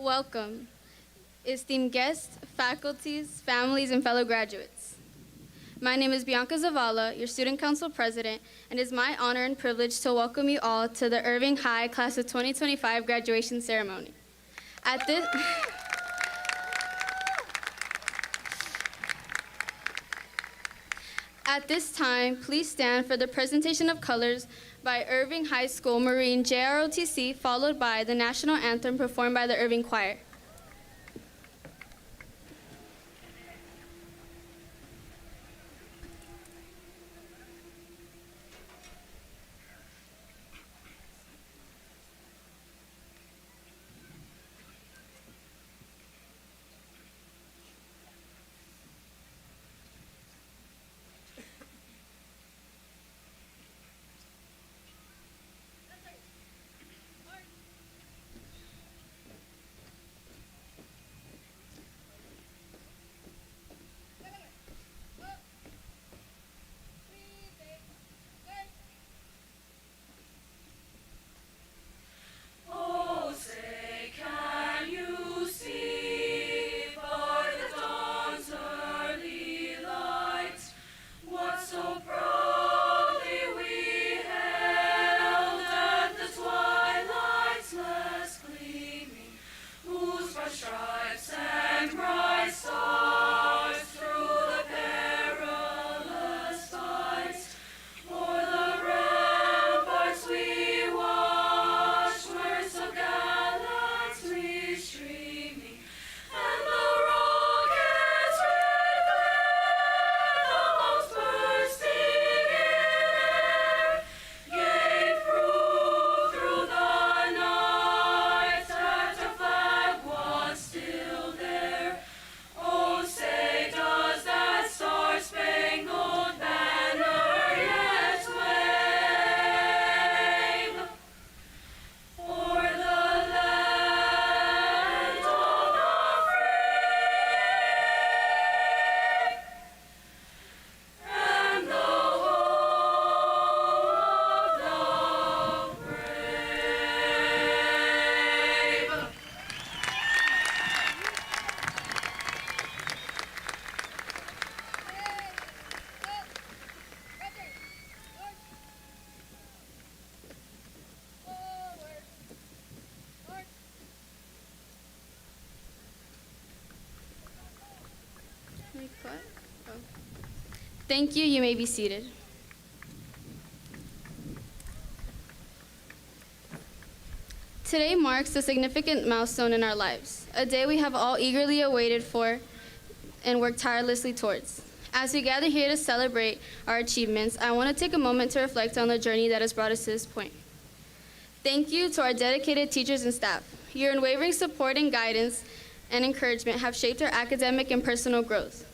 Welcome, esteemed guests, faculties, families, and fellow graduates. My name is Bianca Zavala, your Student Council President, and it is my honor and privilege to welcome you all to the Irving High Class of 2025 graduation ceremony. At this time, please stand for the presentation of colors by Irving High School Marine JROTC, followed by the national anthem performed by the Irving Choir. Thank you. You may be seated. Today marks a significant milestone in our lives, a day we have all eagerly awaited for and worked tirelessly towards. As we gather here to celebrate our achievements, I want to take a moment to reflect on the journey that has brought us to this point. Thank you to our dedicated teachers and staff. Your unwavering support and guidance and encouragement have shaped our academic and personal growth.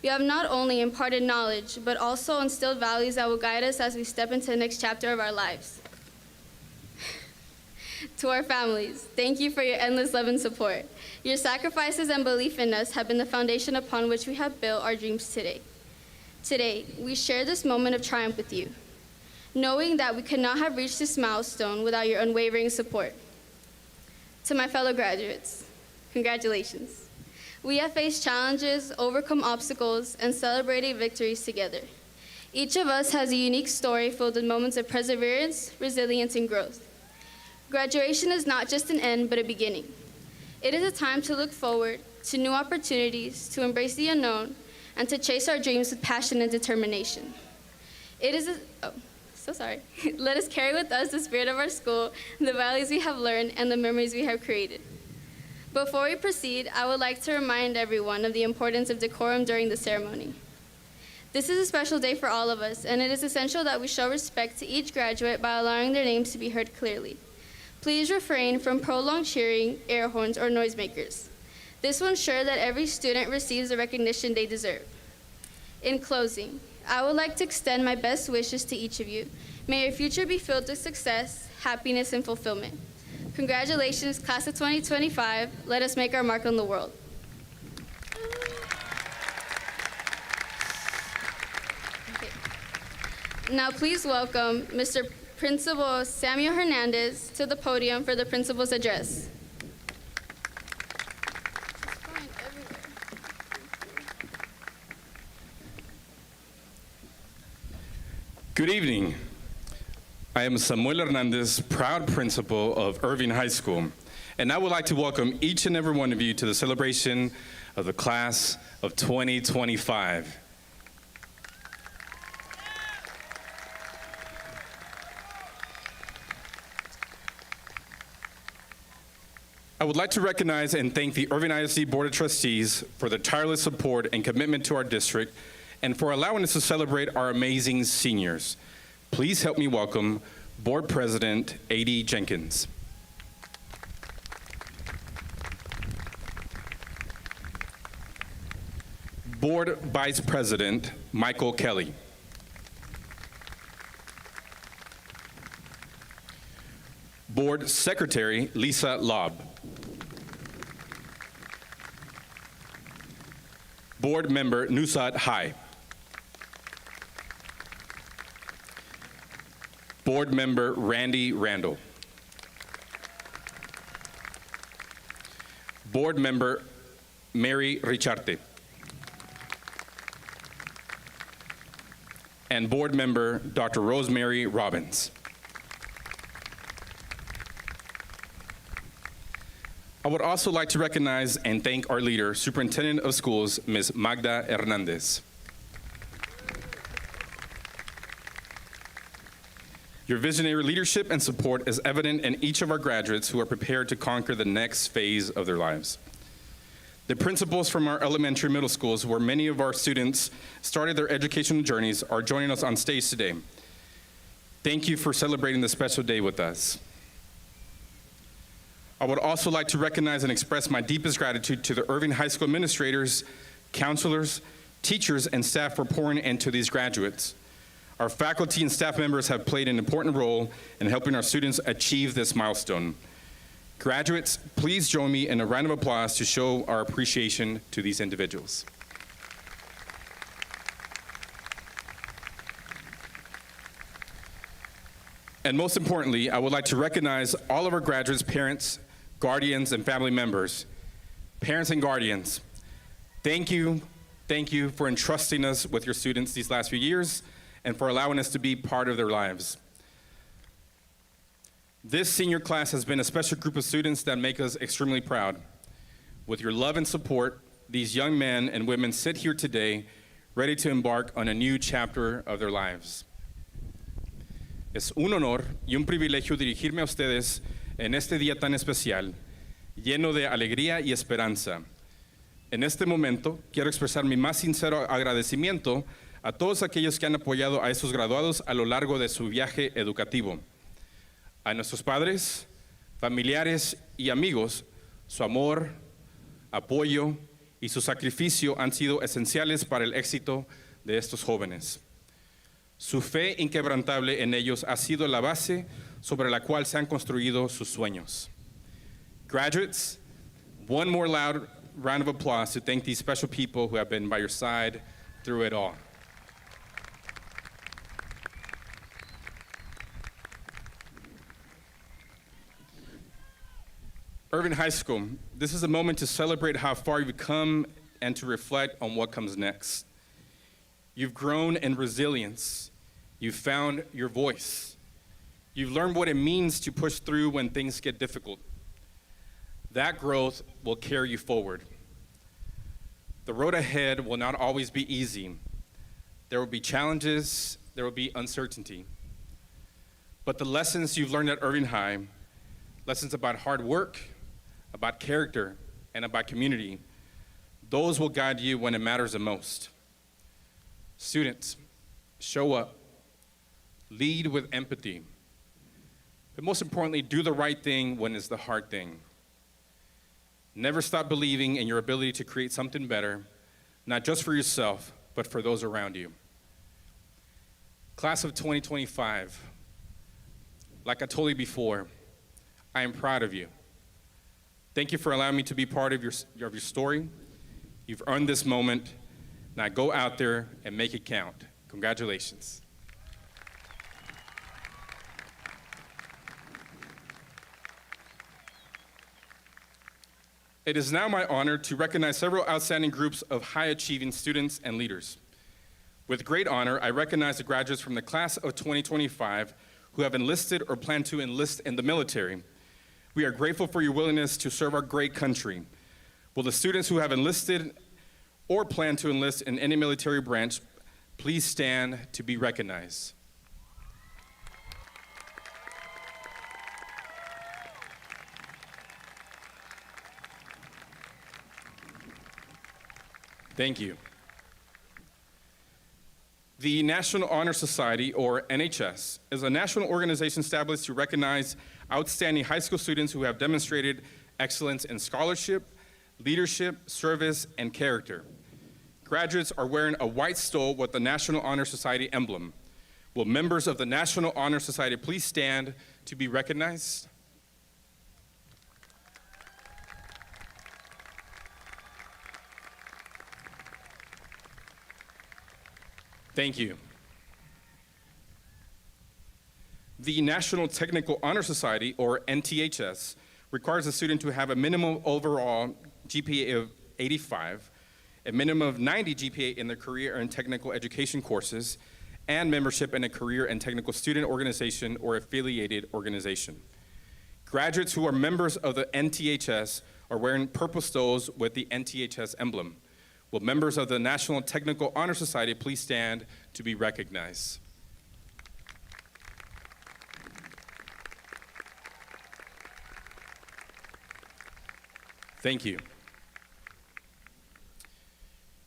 You have not only imparted knowledge, but also instilled values that will guide us as we step into the next chapter of our lives. To our families, thank you for your endless love and support. Your sacrifices and belief in us have been the foundation upon which we have built our dreams today. Today, we share this moment of triumph with you, knowing that we could not have reached this milestone without your unwavering support. To my fellow graduates, congratulations. We have faced challenges, overcome obstacles, and celebrated victories together. Each of us has a unique story filled with moments of perseverance, resilience, and growth. Graduation is not just an end, but a beginning. It is a time to look forward to new opportunities, to embrace the unknown, and to chase our dreams with passion and determination. Let us carry with us the spirit of our school, the values we have learned, and the memories we have created. Before we proceed, I would like to remind everyone of the importance of decorum during the ceremony. This is a special day for all of us, and it is essential that we show respect to each graduate by allowing their names to be heard clearly. Please refrain from prolonged cheering, air horns, or noisemakers. This will ensure that every student receives the recognition they deserve. In closing, I would like to extend my best wishes to each of you. May your future be filled with success, happiness, and fulfillment. Congratulations, class of 2025. Let us make our mark on the world. Okay. Now please welcome Mr. Principal Samuel Hernandez to the podium for the principal's address. Good evening. I am Samuel Hernandez, proud principal of Irving High School, and I would like to welcome each and every one of you to the celebration of the class of 2025. I would like to recognize and thank the Irving ISD Board of Trustees for their tireless support and commitment to our district and for allowing us to celebrate our amazing seniors. Please help me welcome Board President A.D. Jenkins. Board Vice President Michael Kelly. Board Secretary Lisa Lobb. Board Member Nusat Hai. Board Member Randy Randall. Board Member Mary Richarte. And Board Member Dr. Rosemary Robbins. I would also like to recognize and thank our leader, Superintendent of Schools, Ms. Magda Hernandez. Your visionary leadership and support is evident in each of our graduates who are prepared to conquer the next phase of their lives. The principals from our elementary middle schools, where many of our students started their educational journeys, are joining us on stage today. Thank you for celebrating this special day with us. I would also like to recognize and express my deepest gratitude to the Irving High School administrators, counselors, teachers, and staff for pouring into these graduates. Our faculty and staff members have played an important role in helping our students achieve this milestone. Graduates, please join me in a round of applause to show our appreciation to these individuals. And most importantly, I would like to recognize all of our graduates' parents, guardians, and family members. Parents and guardians, thank you for entrusting us with your students these last few years and for allowing us to be part of their lives. This senior class has been a special group of students that make us extremely proud. With your love and support, these young men and women sit here today ready to embark on a new chapter of their lives. Es un honor y un privilegio dirigirme a ustedes en este día tan especial, lleno de alegría y esperanza. En este momento, quiero expresar mi más sincero agradecimiento a todos aquellos que han apoyado a estos graduados a lo largo de su viaje educativo. A nuestros padres, familiares y amigos, su amor, apoyo y su sacrificio han sido esenciales para el éxito de estos jóvenes. Su fe inquebrantable en ellos ha sido la base sobre la cual se han construido sus sueños. Graduates, one more loud round of applause to thank these special people who have been by your side through it all. Irving High School, this is a moment to celebrate how far you've come and to reflect on what comes next. You've grown in resilience. You've found your voice. You've learned what it means to push through when things get difficult. That growth will carry you forward. The road ahead will not always be easy. There will be challenges, there will be uncertainty. But the lessons you've learned at Irving High, lessons about hard work, about character, and about community, those will guide you when it matters the most. Students, show up, lead with empathy, but most importantly, do the right thing when it's the hard thing. Never stop believing in your ability to create something better, not just for yourself, but for those around you. Class of 2025, like I told you before, I am proud of you. Thank you for allowing me to be part of your story. You've earned this moment. Now go out there and make it count. Congratulations. It is now my honor to recognize several outstanding groups of high-achieving students and leaders. With great honor, I recognize the graduates from the class of 2025 who have enlisted or plan to enlist in the military. We are grateful for your willingness to serve our great country. Will the students who have enlisted or plan to enlist in any military branch please stand to be recognized? Thank you. The National Honor Society, or NHS, is a national organization established to recognize outstanding high school students who have demonstrated excellence in scholarship, leadership, service, and character. Graduates are wearing a white stole with the National Honor Society emblem. Will members of the National Honor Society please stand to be recognized? Thank you. The National Technical Honor Society, or NTHS, requires a student to have a minimum overall GPA of 85, a minimum of 90 GPA in their career and technical education courses, and membership in a career and technical student organization or affiliated organization. Graduates who are members of the NTHS are wearing purple stoles with the NTHS emblem. Will members of the National Technical Honor Society please stand to be recognized? Thank you.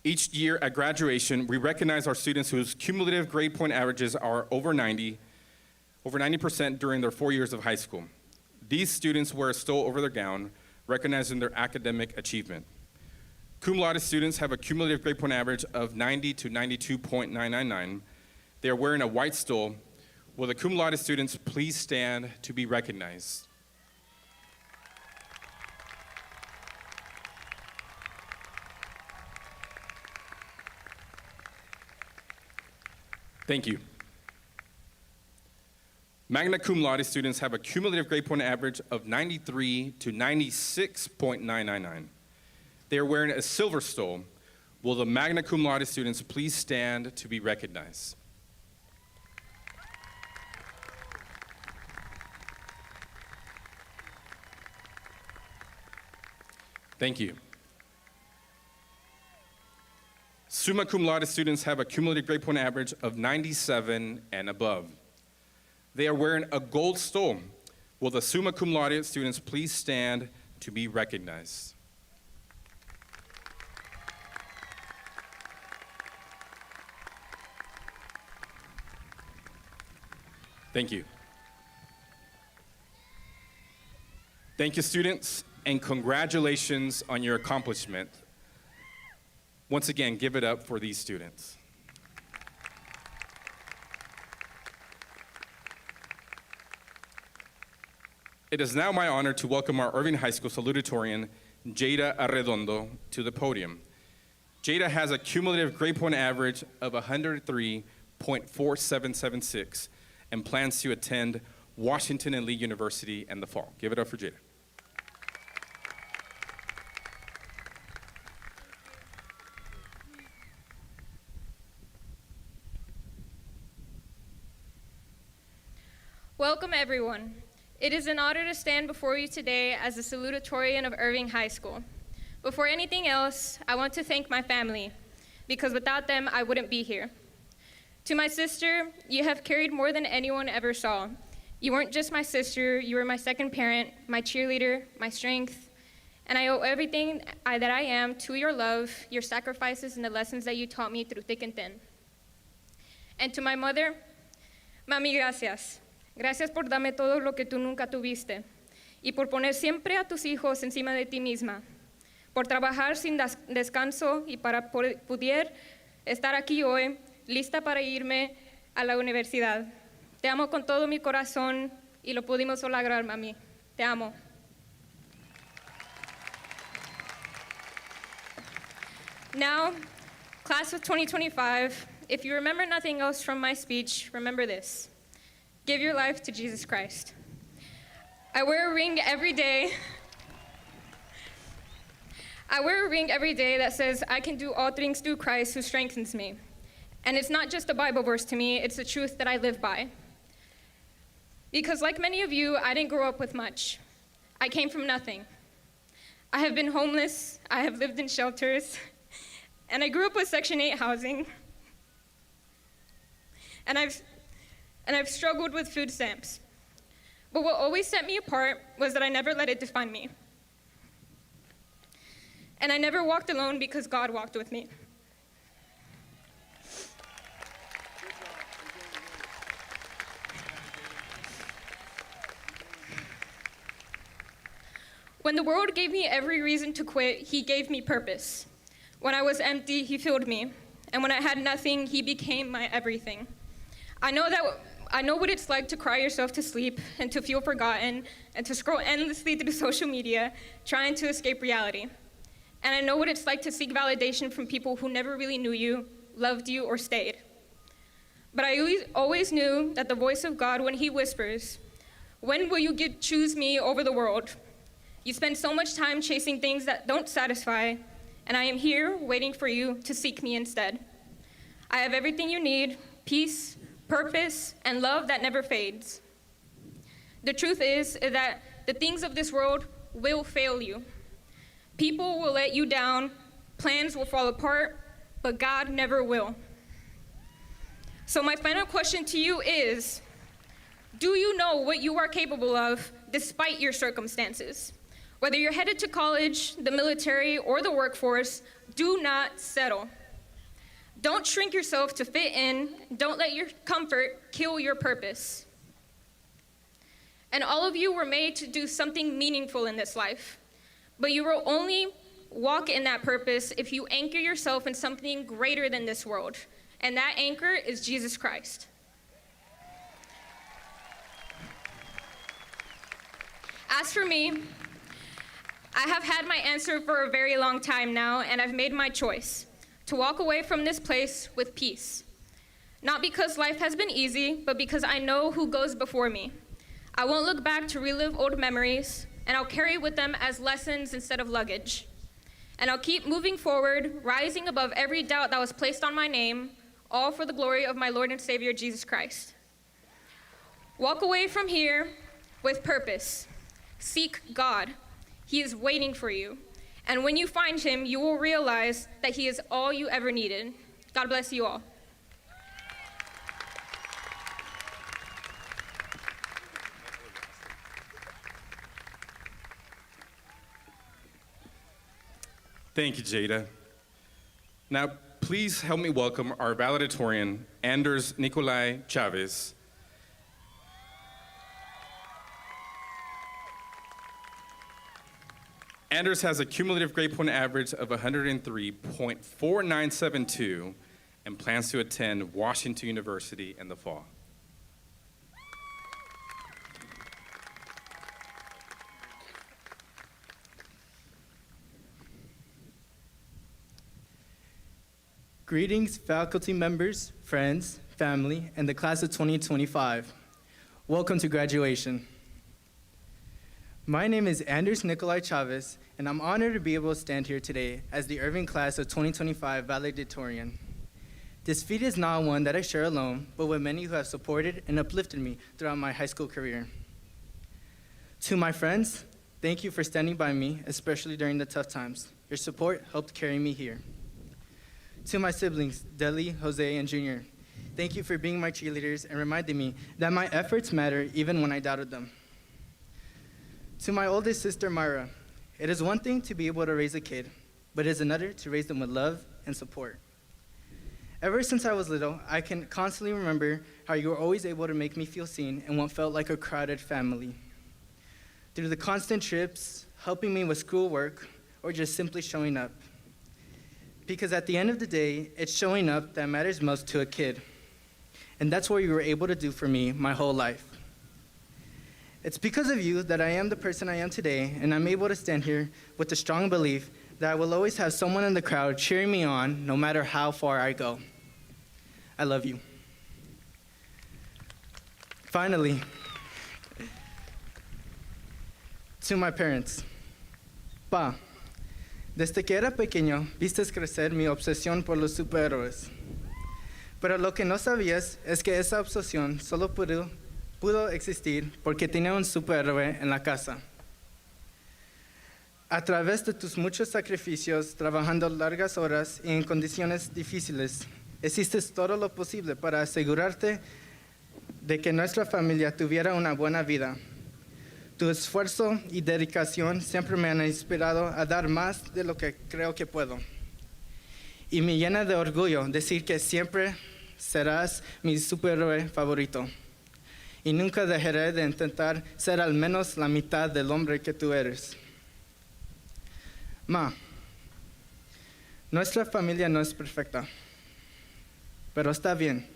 Each year at graduation, we recognize our students whose cumulative grade point averages are over 90% during their 4 years of high school. These students wear a stole over their gown, recognizing their academic achievement. Cum laude students have a cumulative grade point average of 90 to 92.999. They are wearing a white stole. Will the cum laude students please stand to be recognized? Thank you. Magna cum laude students have a cumulative grade point average of 93 to 96.999. They are wearing a silver stole. Will the magna cum laude students please stand to be recognized? Thank you. Summa cum laude students have a cumulative grade point average of 97 and above. They are wearing a gold stole. Will the summa cum laude students please stand to be recognized? Thank you. Thank you, students, and congratulations on your accomplishment. Once again, give it up for these students. It is now my honor to welcome our Irving High School salutatorian, Jada Arredondo, to the podium. Jada has a cumulative grade point average of 103.4776 and plans to attend Washington and Lee University in the fall. Give it up for Jada. Welcome, everyone. It is an honor to stand before you today as the Salutatorian of Irving High School. Before anything else, I want to thank my family, because without them, I wouldn't be here. To my sister, you have carried more than anyone ever saw. You weren't just my sister, you were my second parent, my cheerleader, my strength, and I owe everything that I am to your love, your sacrifices, and the lessons that you taught me through thick and thin. And to my mother, Mami, gracias. Gracias por darme todo lo que tú nunca tuviste y por poner siempre a tus hijos encima de ti misma, por trabajar sin descanso y para poder estar aquí hoy, lista para irme a la universidad. Te amo con todo mi corazón y lo pudimos lograr, mami. Te amo. Now, class of 2025, if you remember nothing else from my speech, remember this. Give your life to Jesus Christ. I wear a ring every day. I wear a ring every day that says, I can do all things through Christ who strengthens me. And it's not just a Bible verse to me, it's the truth that I live by. Because like many of you, I didn't grow up with much. I came from nothing. I have been homeless, I have lived in shelters, and I grew up with Section 8 housing. And I've struggled with food stamps. But what always set me apart was that I never let it define me. And I never walked alone because God walked with me. When the world gave me every reason to quit, He gave me purpose. When I was empty, He filled me. And when I had nothing, He became my everything. I know what it's like to cry yourself to sleep and to feel forgotten and to scroll endlessly through social media trying to escape reality. And I know what it's like to seek validation from people who never really knew you, loved you, or stayed. But I always knew that the voice of God, when He whispers, when will you choose me over the world? You spend so much time chasing things that don't satisfy, and I am here waiting for you to seek me instead. I have everything you need, peace, purpose, and love that never fades. The truth is that the things of this world will fail you. People will let you down, plans will fall apart, but God never will. So my final question to you is, do you know what you are capable of despite your circumstances? Whether you're headed to college, the military, or the workforce, do not settle. Don't shrink yourself to fit in. Don't let your comfort kill your purpose. And all of you were made to do something meaningful in this life. But you will only walk in that purpose if you anchor yourself in something greater than this world. And that anchor is Jesus Christ. As for me, I have had my answer for a very long time now, and I've made my choice to walk away from this place with peace. Not because life has been easy, but because I know who goes before me. I won't look back to relive old memories, and I'll carry with them as lessons instead of luggage. And I'll keep moving forward, rising above every doubt that was placed on my name, all for the glory of my Lord and Savior, Jesus Christ. Walk away from here with purpose. Seek God. He is waiting for you. And when you find him, you will realize that he is all you ever needed. God bless you all. Thank you, Jada. Now, please help me welcome our valedictorian, Anders Nikolai Chavez. Anders has a cumulative grade point average of 103.4972 and plans to attend Washington University in the fall. Greetings, faculty members, friends, family, and the class of 2025. Welcome to graduation. My name is Anders Nikolai Chavez, and I'm honored to be able to stand here today as the Irving class of 2025 valedictorian. This feat is not one that I share alone, but with many who have supported and uplifted me throughout my high school career. To my friends, thank you for standing by me, especially during the tough times. Your support helped carry me here. To my siblings, Deli, Jose, and Junior, thank you for being my cheerleaders and reminding me that my efforts matter even when I doubted them. To my oldest sister, Myra, it is one thing to be able to raise a kid, but it is another to raise them with love and support. Ever since I was little, I can constantly remember how you were always able to make me feel seen in what felt like a crowded family. Through the constant trips, helping me with schoolwork, or just simply showing up. Because at the end of the day, it's showing up that matters most to a kid. And that's what you were able to do for me my whole life. It's because of you that I am the person I am today, and I'm able to stand here with the strong belief that I will always have someone in the crowd cheering me on no matter how far I go. I love you. Finally, to my parents. Pa, desde que era pequeño, vistes crecer mi obsesión por los superhéroes. Pero lo que no sabías es que esa obsesión solo pudo existir porque tenía un superhéroe en la casa. A través de tus muchos sacrificios, trabajando largas horas y en condiciones difíciles, hiciste todo lo posible para asegurarte de que nuestra familia tuviera una buena vida. Tu esfuerzo y dedicación siempre me han inspirado a dar más de lo que creo que puedo. Y me llena de orgullo decir que siempre serás mi superhéroe favorito. Y nunca dejaré de intentar ser al menos la mitad del hombre que tú eres. Ma, nuestra familia no es perfecta, pero está bien.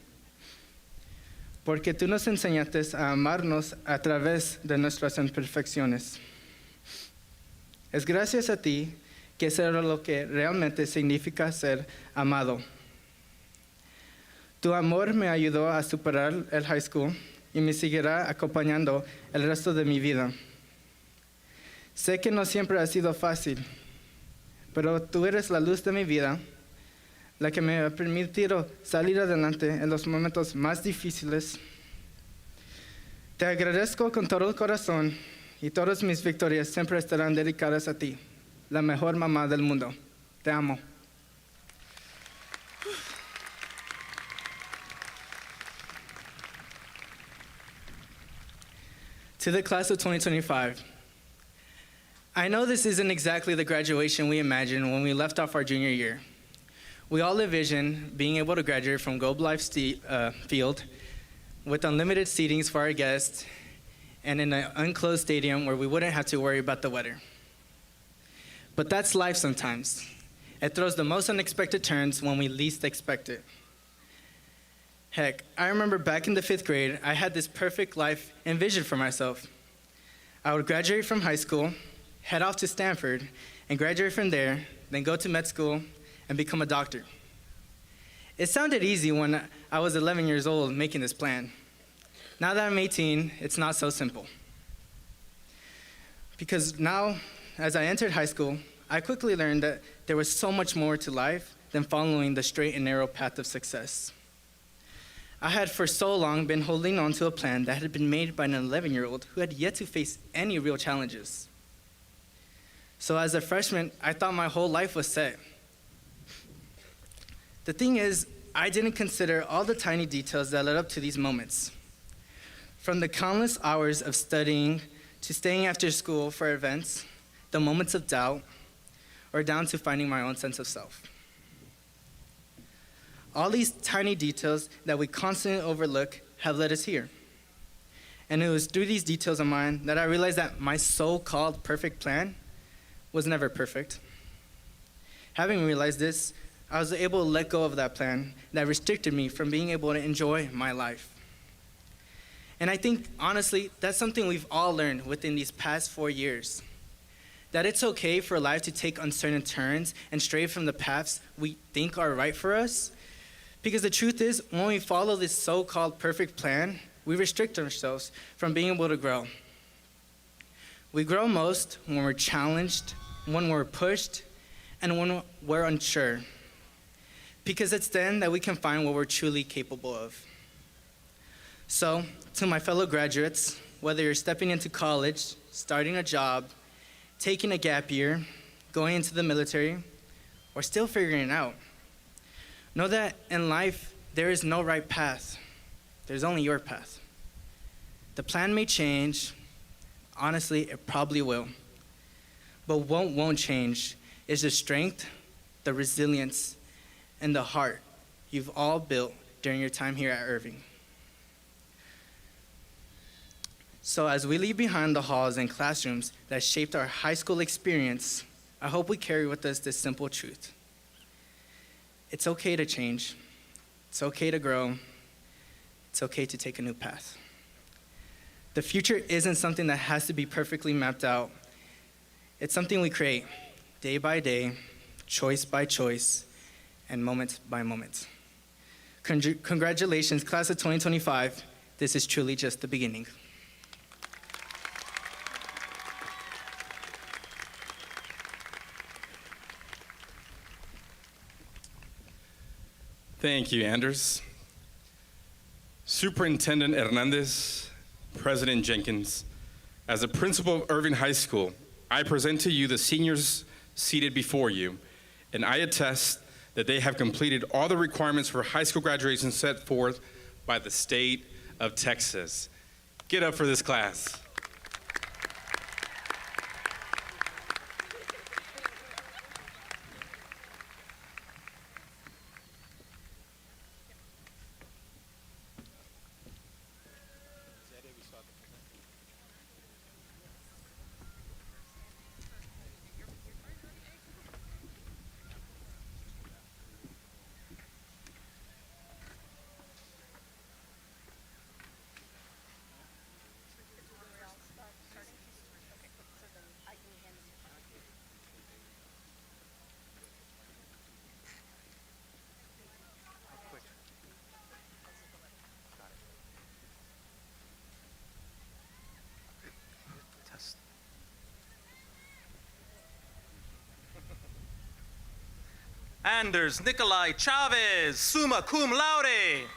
Porque tú nos enseñaste a amarnos a través de nuestras imperfecciones. Es gracias a ti que sé lo que realmente significa ser amado. Tu amor me ayudó a superar el high school y me seguirá acompañando el resto de mi vida. Sé que no siempre ha sido fácil, pero tú eres la luz de mi vida, la que me ha permitido salir adelante en los momentos más difíciles. Te agradezco con todo el corazón y todas mis victorias siempre estarán dedicadas a ti, la mejor mamá del mundo. Te amo. To the class of 2025, I know this isn't exactly the graduation we imagined when we left off our junior year. We all envision being able to graduate from Globe Life Field with unlimited seatings for our guests and in an enclosed stadium where we wouldn't have to worry about the weather. But that's life sometimes. It throws the most unexpected turns when we least expect it. Heck, I remember back in the 5th grade, I had this perfect life envisioned for myself. I would graduate from high school, head off to Stanford, and graduate from there, then go to med school and become a doctor. It sounded easy when I was 11 years old making this plan. Now that I'm 18, it's not so simple. Because now, as I entered high school, I quickly learned that there was so much more to life than following the straight and narrow path of success. I had for so long been holding on to a plan that had been made by an 11-year-old who had yet to face any real challenges. So as a freshman, I thought my whole life was set. The thing is, I didn't consider all the tiny details that led up to these moments. From the countless hours of studying to staying after school for events, the moments of doubt, or down to finding my own sense of self. All these tiny details that we constantly overlook have led us here. And it was through these details of mine that I realized that my so-called perfect plan was never perfect. Having realized this, I was able to let go of that plan that restricted me from being able to enjoy my life. And I think, honestly, that's something we've all learned within these past 4 years. That it's okay for life to take uncertain turns and stray from the paths we think are right for us. Because the truth is, when we follow this so-called perfect plan, we restrict ourselves from being able to grow. We grow most when we're challenged, when we're pushed, and when we're unsure. Because it's then that we can find what we're truly capable of. So, to my fellow graduates, whether you're stepping into college, starting a job, taking a gap year, going into the military, or still figuring it out, know that in life, there is no right path. There's only your path. The plan may change. Honestly, it probably will. But what won't change is the strength, the resilience, and the heart you've all built during your time here at Irving. So as we leave behind the halls and classrooms that shaped our high school experience, I hope we carry with us this simple truth. It's okay to change. It's okay to grow. It's okay to take a new path. The future isn't something that has to be perfectly mapped out. It's something we create day by day, choice by choice, and moment by moment. Congratulations, class of 2025. This is truly just the beginning. Thank you, Anders. Superintendent Hernandez, President Jenkins, as a principal of Irving High School, I present to you the seniors seated before you, and I attest that they have completed all the requirements for high school graduation set forth by the state of Texas. Get up for this class. Anders Nikolai Chavez, summa cum laude.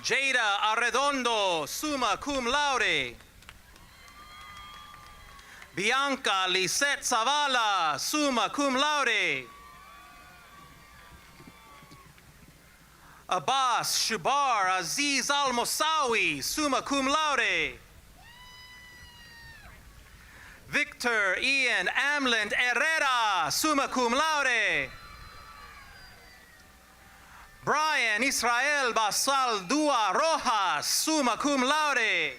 Jada Arredondo, summa cum laude. Bianca Lisette Zavala, summa cum laude. Abbas Shubar Aziz Al-Mosawi, summa cum laude. Victor Ian Amland Herrera, summa cum laude. Brian Israel Basal Dua Rojas, summa cum laude.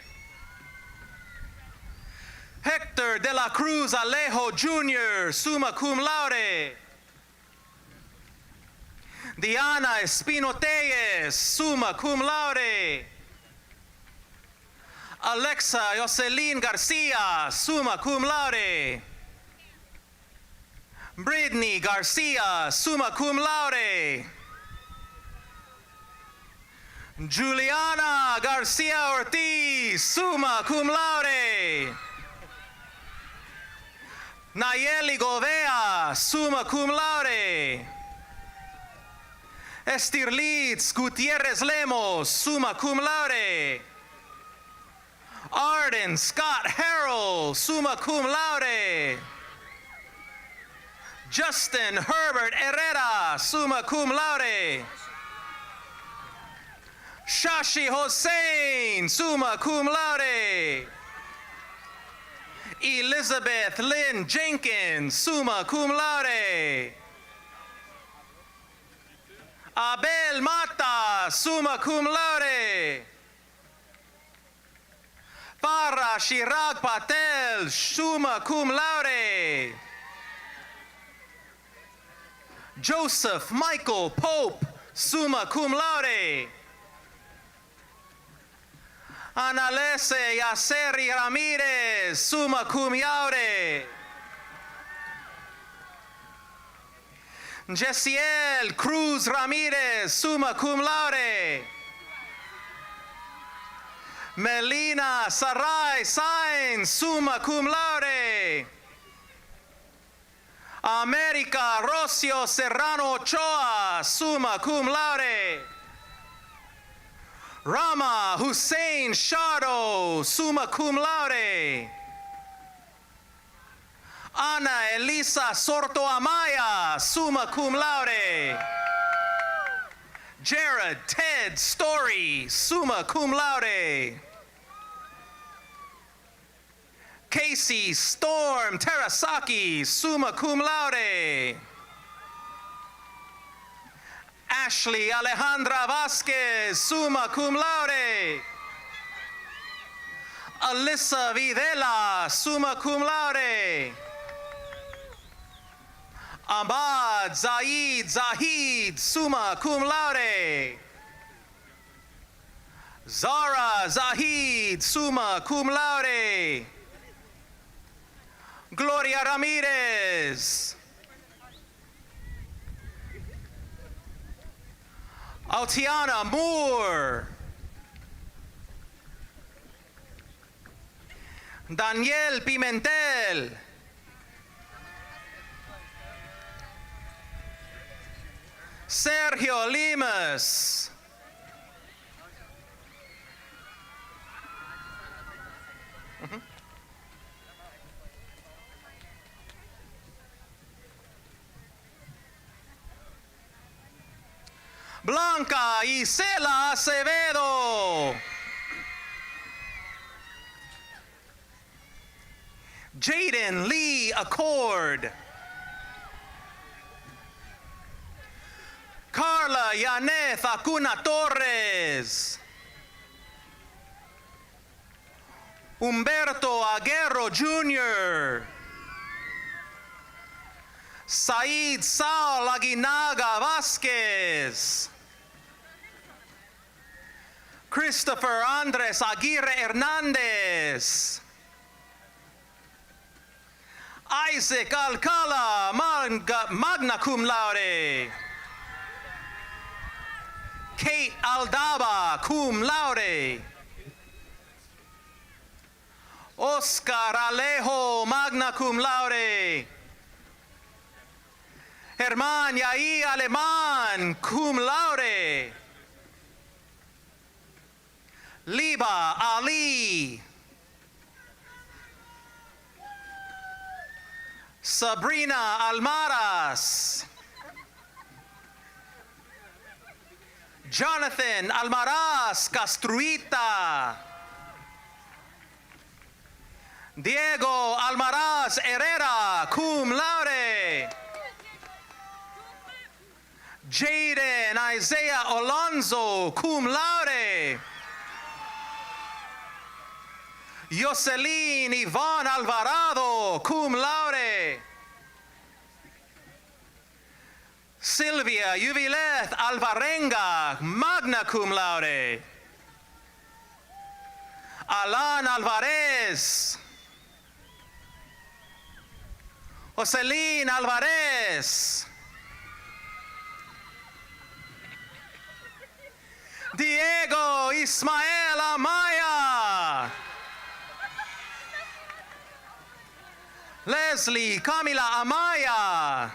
Hector de la Cruz Alejo Jr., summa cum laude. Diana Espino Tellez, summa cum laude. Alexa Jocelyn Garcia, summa cum laude. Brittany Garcia, summa cum laude. Juliana Garcia Ortiz, summa cum laude. Nayeli Govea, summa cum laude. Estirlitz Gutierrez Lemos, summa cum laude. Art Arden Scott Harrell, summa cum laude. Justin Herbert Herrera, summa cum laude. Shashi Hossein, summa cum laude. Elizabeth Lynn Jenkins, summa cum laude. Abel Mata, summa cum laude. Farah Shirag Patel, summa cum laude. Joseph Michael Pope, summa cum laude. Analese Yaceri Ramirez, summa cum laude. Jessiel Cruz Ramirez, summa cum laude. Melina Sarai Sainz, summa cum laude. America Rocio Serrano Ochoa, summa cum laude. Rama Hussein Shardo, summa cum laude. Ana Elisa Sorto Amaya, summa cum laude. Jared Ted Story, summa cum laude. Casey Storm Terasaki, summa cum laude. Ashley Alejandra Vasquez, summa cum laude. Alyssa Videla, summa cum laude. Ahmad Zaid Zahid, summa cum laude. Zara Zahid, summa cum laude. Gloria Ramirez. Altiana Moore. Daniel Pimentel. Sergio Limas. Blanca Isela Acevedo. Jaden Lee Accord. Carla Yaneth Acuna Torres. Humberto Aguero Jr. Said Saul Aguinaga Vasquez. Christopher Andres Aguirre Hernandez. Isaac Alcala magna cum laude. Kate Aldaba cum laude. Oscar Alejo magna cum laude. Germán Yair Alemán cum laude. Liba Ali. Sabrina Almaraz. Jonathan Almaraz Castruita. Diego Almaraz Herrera cum laude. Jaden Isaiah Alonso cum laude. Jocelyn Iván Alvarado cum laude. Silvia Yuvileth Alvarenga magna cum laude. Alan Alvarez. Jocelyn Alvarez. Diego Ismael Amaya. Leslie Camila Amaya.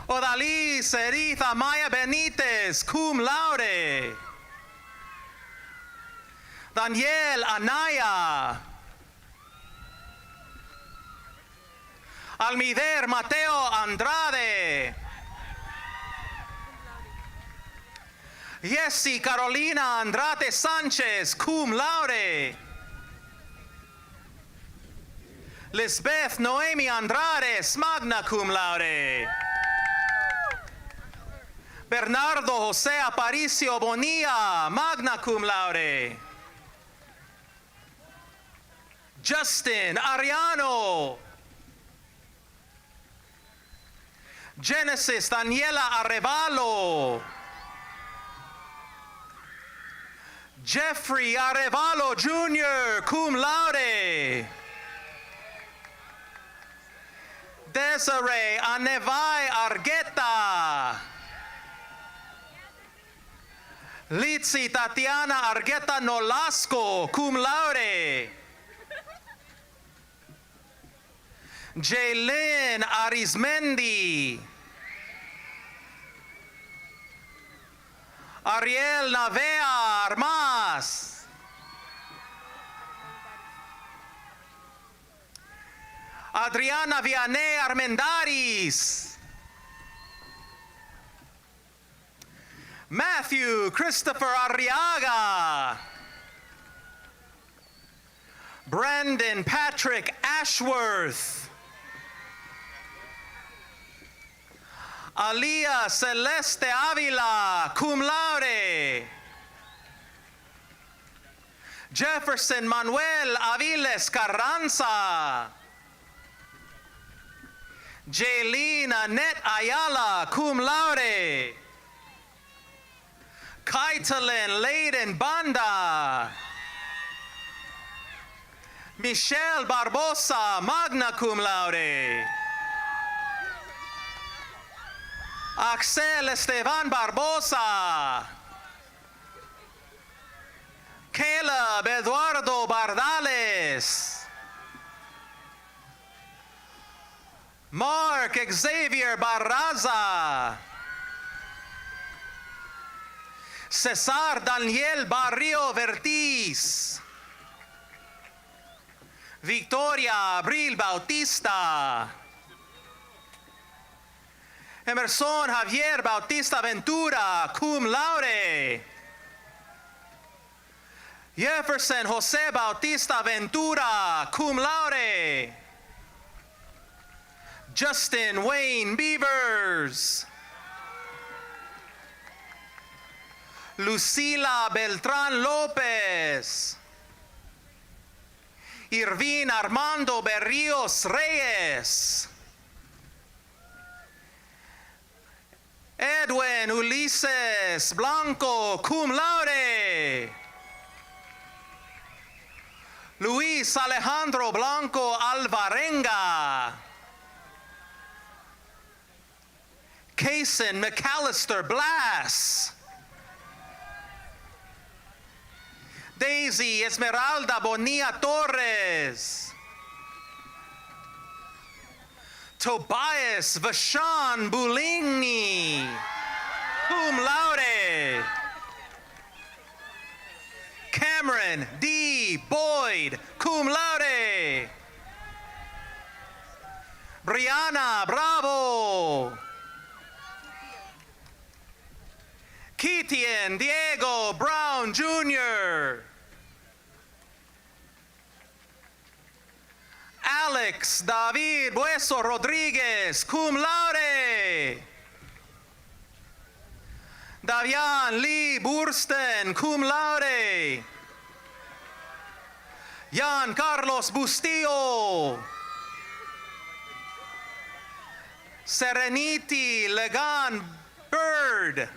Odalis Edith Amaya Benitez cum laude. Daniel Anaya. Almider Mateo Andrade. Yessi Carolina Andrade Sanchez, cum laude. Lisbeth Noemi Andrade, magna cum laude. Bernardo Jose Aparicio Bonilla, magna cum laude. Justin Ariano. Genesis Daniela Arevalo. Jeffrey Arevalo Jr., cum laude. Desiree Anevai Argueta. Litsi Tatiana Argueta Nolasco, cum laude. Jaylin Arizmendi. Ariel Navea Armas. Adriana Vianney Armendaris. Matthew Christopher Arriaga. Brandon Patrick Ashworth. Alia Celeste Avila, cum laude. Jefferson Manuel Aviles Carranza. Jaylene Annette Ayala, cum laude. Kaitalin Layden Banda. Michelle Barbosa, magna cum laude. Axel Esteban Barbosa. Caleb Eduardo Bardales. Mark Xavier Barraza. Cesar Daniel Barrio Vertiz. Victoria Abril Bautista. Emerson Javier Bautista Ventura, cum laude. Jefferson Jose Bautista Ventura, cum laude. Justin Wayne Beavers. Lucila Beltran Lopez. Irvin Armando Berrios Reyes. Edwin Ulises Blanco, cum laude. Luis Alejandro Blanco Alvarenga. Kaysen McAllister Blass. Daisy Esmeralda Bonilla Torres. Tobias Vashan Bulingni, cum laude. Cameron D. Boyd, cum laude. Brianna Bravo. Kitian Diego Brown Jr. Alex David Bueso Rodriguez, cum laude. Davian Lee Bursten, cum laude. Jan Carlos Bustillo. Serenity Legan Bird.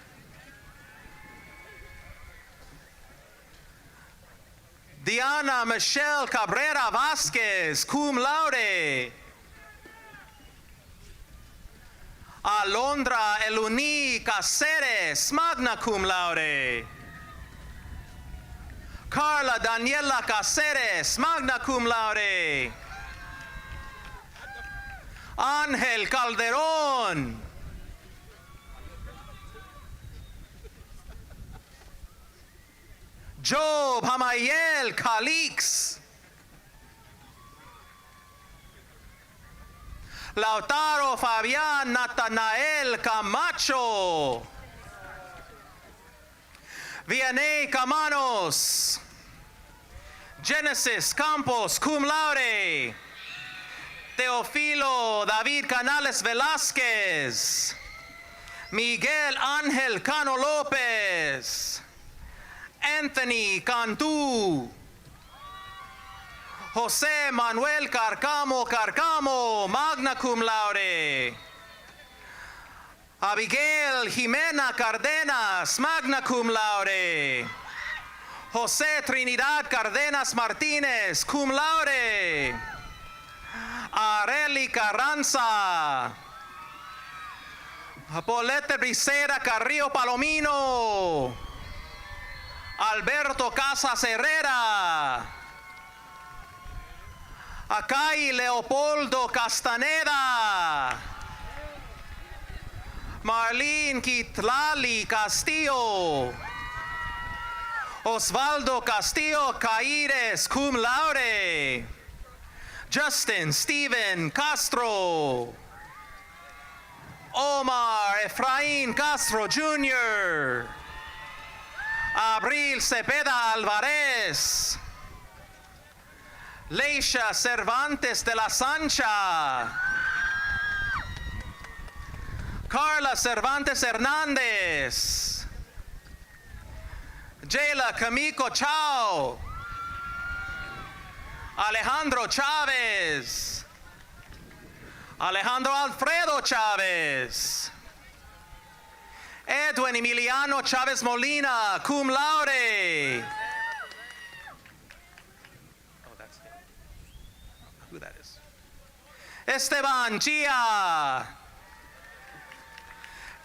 Diana Michelle Cabrera Vasquez, cum laude. Alondra Eluni Caceres, magna cum laude. Carla Daniela Caceres, magna cum laude. Ángel Calderón. Job Hamayel Calix. Lautaro Fabian Natanael Camacho. Vianney Camanos. Genesis Campos, cum laude. Teofilo David Canales Velázquez. Miguel Ángel Cano López. Anthony Cantú. José Manuel Carcamo, magna cum laude. Abigail Jimena Cardenas, magna cum laude. José Trinidad Cardenas Martínez, cum laude. Areli Carranza. Paulette Bricera Carrillo Palomino. Alberto Casas Herrera. Acay Leopoldo Castaneda. Marlene Kitlali Castillo. Osvaldo Castillo Caires, cum laude. Justin Steven Castro. Omar Efraín Castro Jr. Abril Cepeda Alvarez. Leisha Cervantes de la Sancha. Carla Cervantes Hernández. Jayla Kamiko Chao. Alejandro Chávez. Alejandro Alfredo Chávez. Edwin Emiliano Chávez Molina, cum laude. Oh, that's him. Who that is? Esteban Chia.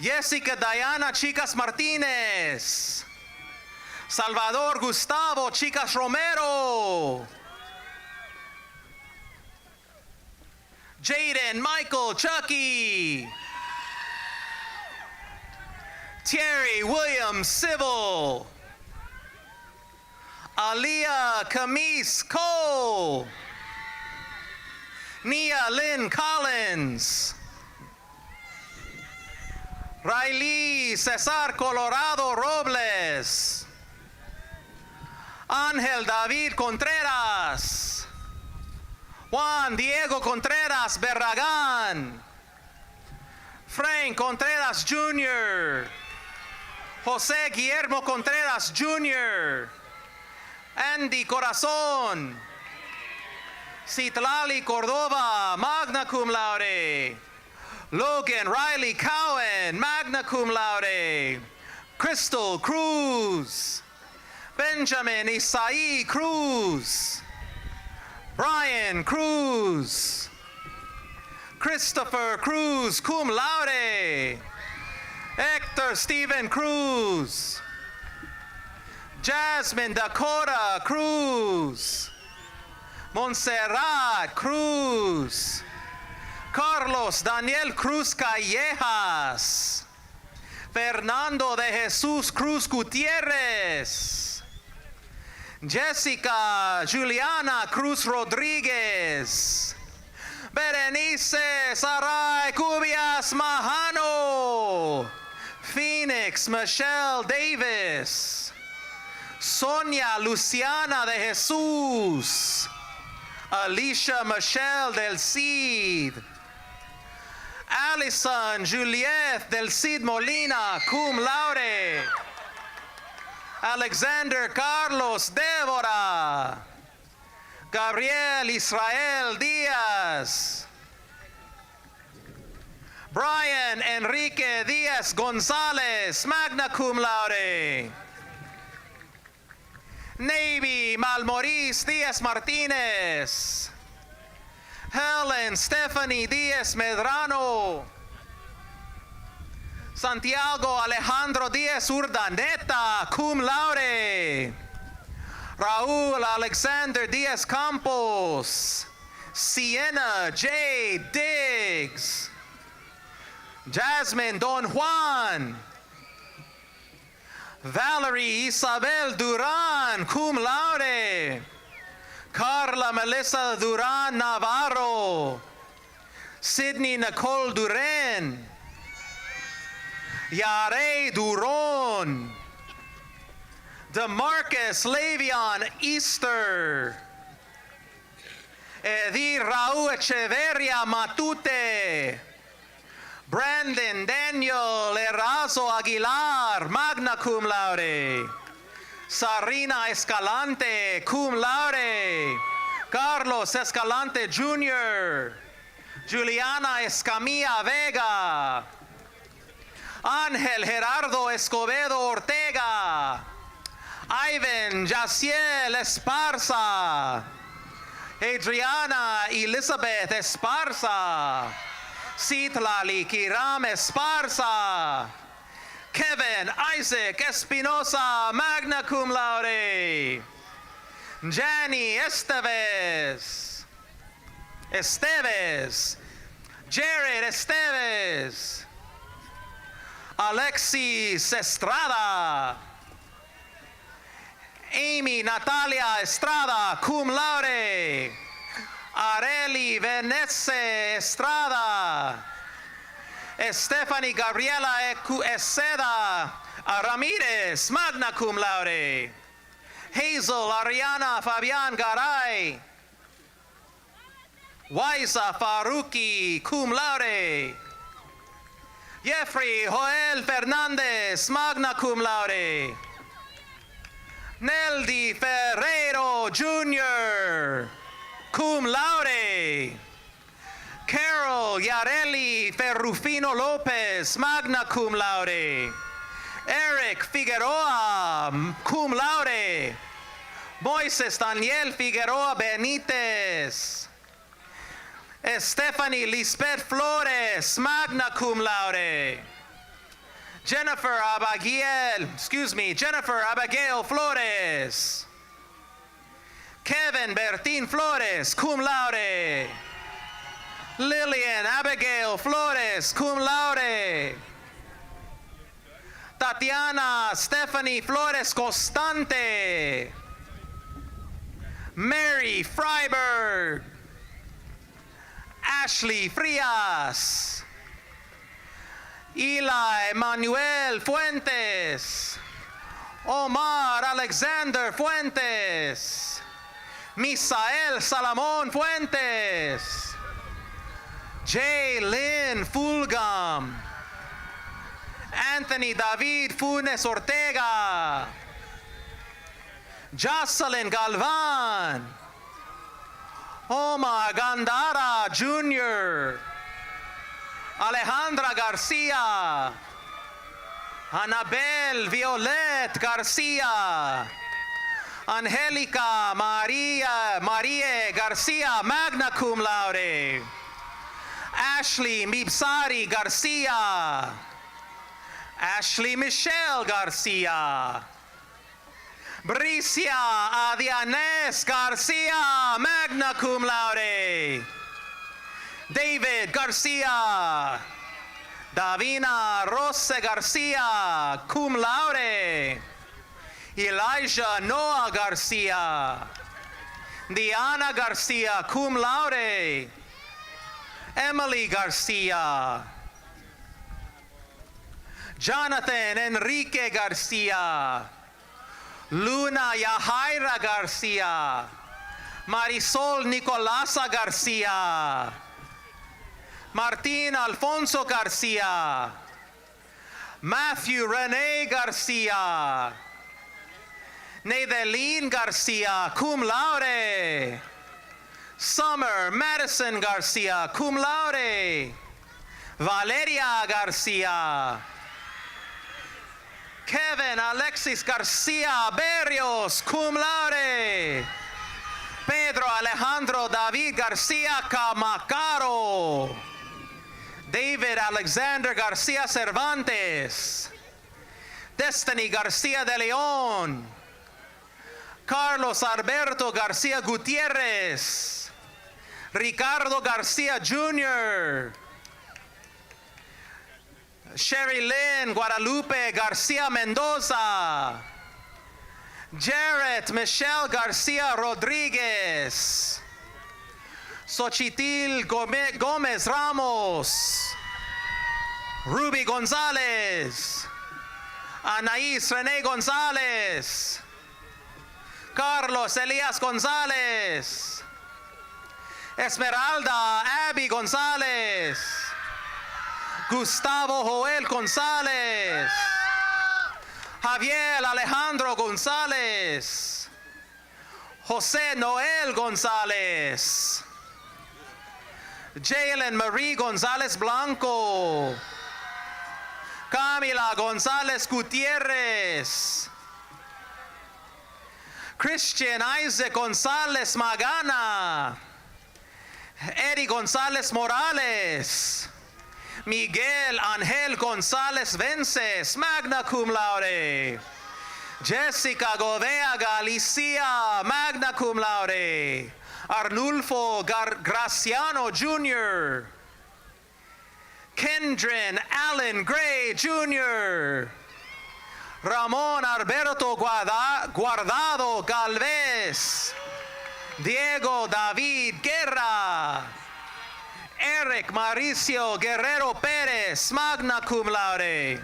Jessica Diana Chicas Martínez. Salvador Gustavo Chicas Romero. Jaden Michael Chucky. Terry Williams Civil. Aliyah Camise Cole. Nia Lynn Collins. Riley Cesar Colorado Robles. Ángel David Contreras. Juan Diego Contreras Berragán. Frank Contreras Jr. José Guillermo Contreras Jr. Andy Corazón. Citlali Cordova, magna cum laude. Logan Riley Cowan, magna cum laude. Crystal Cruz. Benjamin Isai Cruz. Brian Cruz. Christopher Cruz, cum laude. Hector Stephen Cruz. Jasmine Dakota Cruz. Montserrat Cruz. Carlos Daniel Cruz Callejas. Fernando de Jesús Cruz Gutiérrez. Jessica Juliana Cruz Rodríguez. Berenice Saray Cubias Majano. Phoenix Michelle Davis. Sonia Luciana de Jesús. Alicia Michelle del Cid. Alison Juliette del Cid Molina, cum laude. Alexander Carlos Débora. Gabriel Israel Díaz. Brian Enrique Díaz González, magna cum laude. Navy Malmoriz Díaz Martínez. Helen Stephanie Díaz Medrano. Santiago Alejandro Díaz Urdaneta, cum laude. Raúl Alexander Díaz Campos. Sienna J. Diggs. Jasmine Don Juan. Valerie Isabel Duran. Duran, cum laude. Carla Melissa Duran Navarro. Sydney Nicole Duran. Yare Duron. DeMarcus Levion Easter. Edir Raúl Echeverria Matute. Brandon Daniel Erazo Aguilar, magna cum laude. Sarina Escalante, cum laude. Carlos Escalante Jr. Juliana Escamilla Vega. Ángel Gerardo Escobedo Ortega. Ivan Jaciel Esparza. Adriana Elizabeth Esparza. Citlali Kiram Esparza. Kevin Isaac Espinosa, magna cum laude. Jani Esteves. Jared Esteves. Alexis Estrada. Amy Natalia Estrada, cum laude. Areli Venece Estrada. Stephanie Gabriela Eseda Ramirez, magna cum laude. Hazel Ariana Fabian Garay. Waiza Faruqi, cum laude. Jeffrey Joel Fernandez, magna cum laude. Neldy Ferrero Jr., cum laude. Carol Yareli Ferrufino Lopez, magna cum laude. Eric Figueroa, cum laude. Moises Daniel Figueroa Benitez. Stephanie Lisbeth Flores, magna cum laude. Jennifer Abigail Flores. Kevin Bertin Flores, cum laude. Lillian Abigail Flores, cum laude. Tatiana Stephanie Flores Constante. Mary Freiberg. Ashley Frias. Eli Manuel Fuentes. Omar Alexander Fuentes. Misael Salamón Fuentes. J. Lynn Fulgam. Anthony David Funes Ortega. Jocelyn Galvan. Omar Gandara Jr. Alejandra Garcia. Anabel Violet Garcia. Angelica Maria Garcia, magna cum laude. Ashley Mibsari Garcia. Ashley Michelle Garcia. Bricia Adianes Garcia, magna cum laude. David Garcia. Davina Rose Garcia, cum laude. Elijah Noah Garcia. Diana Garcia, cum laude. Emily Garcia. Jonathan Enrique Garcia. Luna Yahaira Garcia. Marisol Nicolasa Garcia. Martin Alfonso Garcia. Matthew Rene Garcia. Nedeline Garcia, cum laude. Summer Madison Garcia, cum laude. Valeria Garcia. Kevin Alexis Garcia Berrios, cum laude. Pedro Alejandro David Garcia Camacaro. David Alexander Garcia Cervantes. Destiny Garcia de Leon. Carlos Alberto Garcia Gutierrez. Ricardo Garcia Jr. Sherry Lynn Guadalupe Garcia Mendoza. Jarrett Michelle Garcia Rodriguez. Xochitl Gomez Ramos. Ruby Gonzalez. Anais Rene Gonzalez. Carlos Elias Gonzalez. Esmeralda Abby Gonzalez. Gustavo Joel Gonzalez. Javier Alejandro Gonzalez. Jose Noel Gonzalez. Jalen Marie Gonzalez Blanco. Camila Gonzalez Gutierrez. Christian Isaac Gonzalez Magana. Eddie Gonzalez Morales. Miguel Angel Gonzalez Vences, magna cum laude. Jessica Govea Galicia, magna cum laude. Arnulfo Graciano Jr. Kendrin Allen Gray Jr. Ramon Alberto Guardado Galvez. Diego David Guerra. Eric Mauricio Guerrero Pérez, magna cum laude.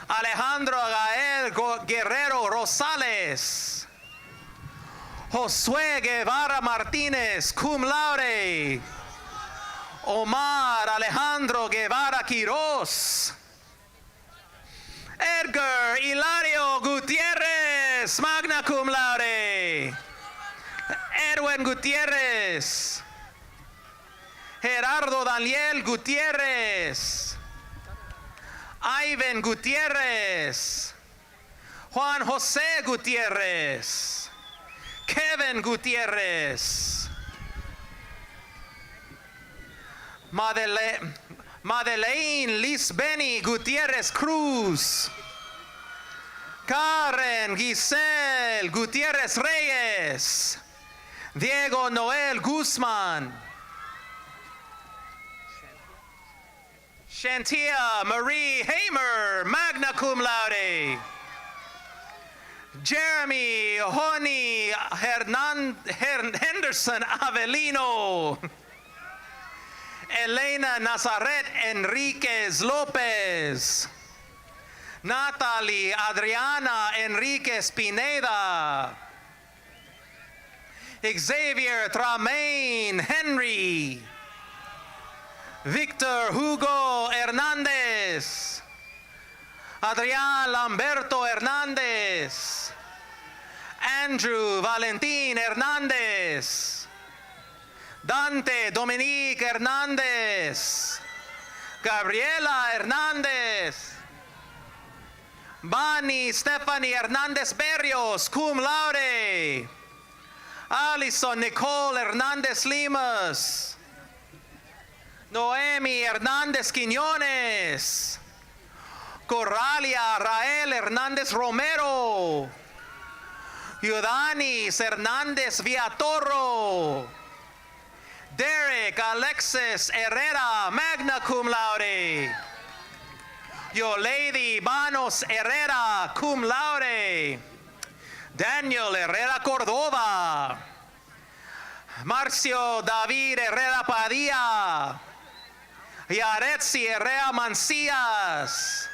Alejandro Gael Guerrero Rosales. Josué Guevara Martínez, cum laude. Omar Alejandro Guevara Quiroz. Edgar Hilario Gutierrez, magna cum laude. Edwin Gutierrez. Gerardo Daniel Gutierrez. Ivan Gutierrez. Juan José Gutierrez. Kevin Gutierrez. Madeleine Lisbeni Gutierrez Cruz. Karen Giselle Gutierrez Reyes. Diego Noel Guzman. Shantia Marie Hamer, magna cum laude. Jeremy Honi Henderson Avelino. Elena Nazaret Enriquez Lopez. Natalie Adriana Enriquez Pineda. Xavier Tramaine Henry. Victor Hugo Hernandez. Adrián Lamberto Hernandez. Andrew Valentín Hernandez. Dante Dominique Hernandez. Gabriela Hernandez. Bani Stephanie Hernandez Berrios, cum laude. Alison Nicole Hernandez Limas. Noemi Hernandez Quiñones. Coralia Rael Hernández Romero. Yudanis Hernández Villatorro. Derek Alexis Herrera, magna cum laude. Yolady Banos Herrera, cum laude. Daniel Herrera Cordova. Marcio David Herrera Padilla. Yaretsi Herrera Mancías.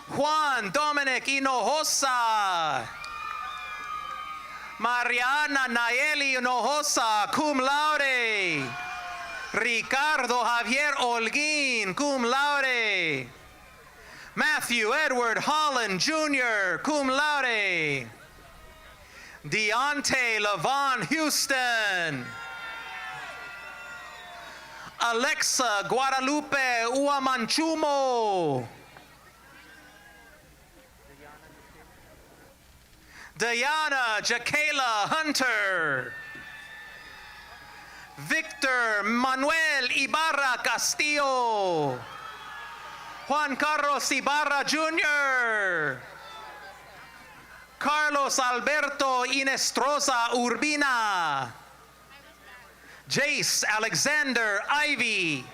Juan Dominic Hinojosa. Mariana Nayeli Hinojosa, cum laude. Ricardo Javier Holguín, cum laude. Matthew Edward Holland Jr., cum laude. Deontay Lavon Houston. Alexa Guadalupe Uamanchumo. Diana Jaquela Hunter. Victor Manuel Ibarra Castillo. Juan Carlos Ibarra Jr. Carlos Alberto Inestrosa Urbina. Jace Alexander Ivy.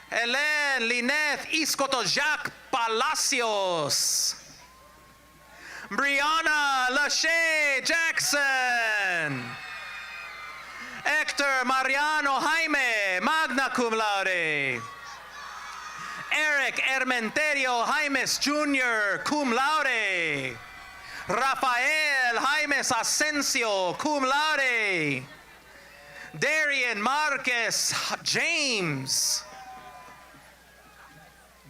Helen Lineth Iscotojac Palacios. Brianna Lachey Jackson. Hector Mariano Jaime, magna cum laude. Eric Hermenterio Jaimes Jr., cum laude. Rafael Jaimes Asensio, cum laude. Darian Marquez James.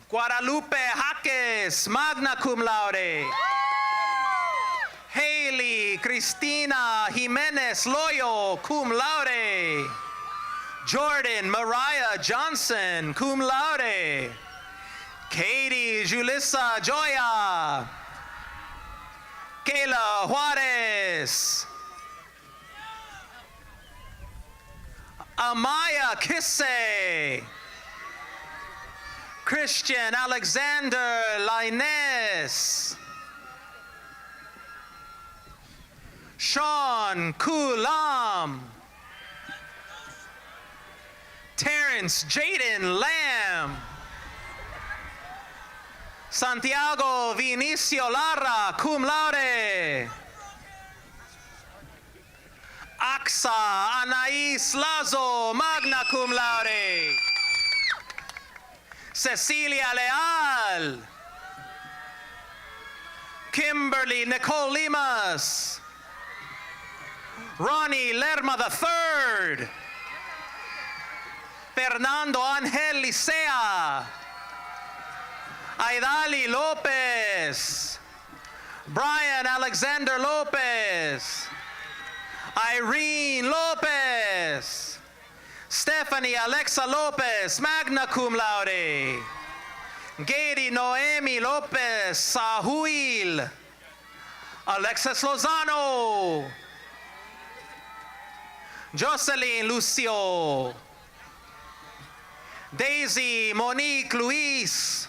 Guadalupe Jaques, magna cum laude. Haley Cristina Jimenez Loyo, cum laude. Jordan Mariah Johnson, cum laude. Katie Julissa Joya. Kayla Juarez. Amaya Kisse. Christian Alexander Lainez. Sean Kulam. Terrence Jaden Lamb. Santiago Vinicio Lara, cum laude. Axa Anais Lazo, magna cum laude. Cecilia Leal. Kimberly Nicole Limas. Ronnie Lerma III. Fernando Ángel Licea. Aidali Lopez. Brian Alexander Lopez. Irene Lopez. Stephanie Alexa Lopez, magna cum laude. Gady Noemi Lopez Sahuil. Alexis Lozano. Jocelyn Lucio. Daisy Monique Luis.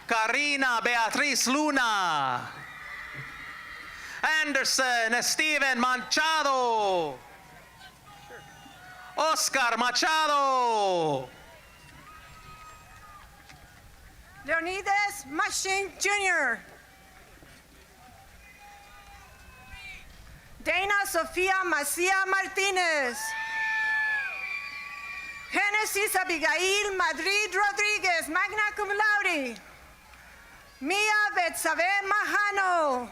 Karina Beatriz Luna. Anderson Steven Machado. Oscar Machado. Leonidas Machine Jr. Dana Sofia Macia Martinez. Genesis Abigail Madrid Rodriguez, magna cum laude. Mia Betsabe Majano.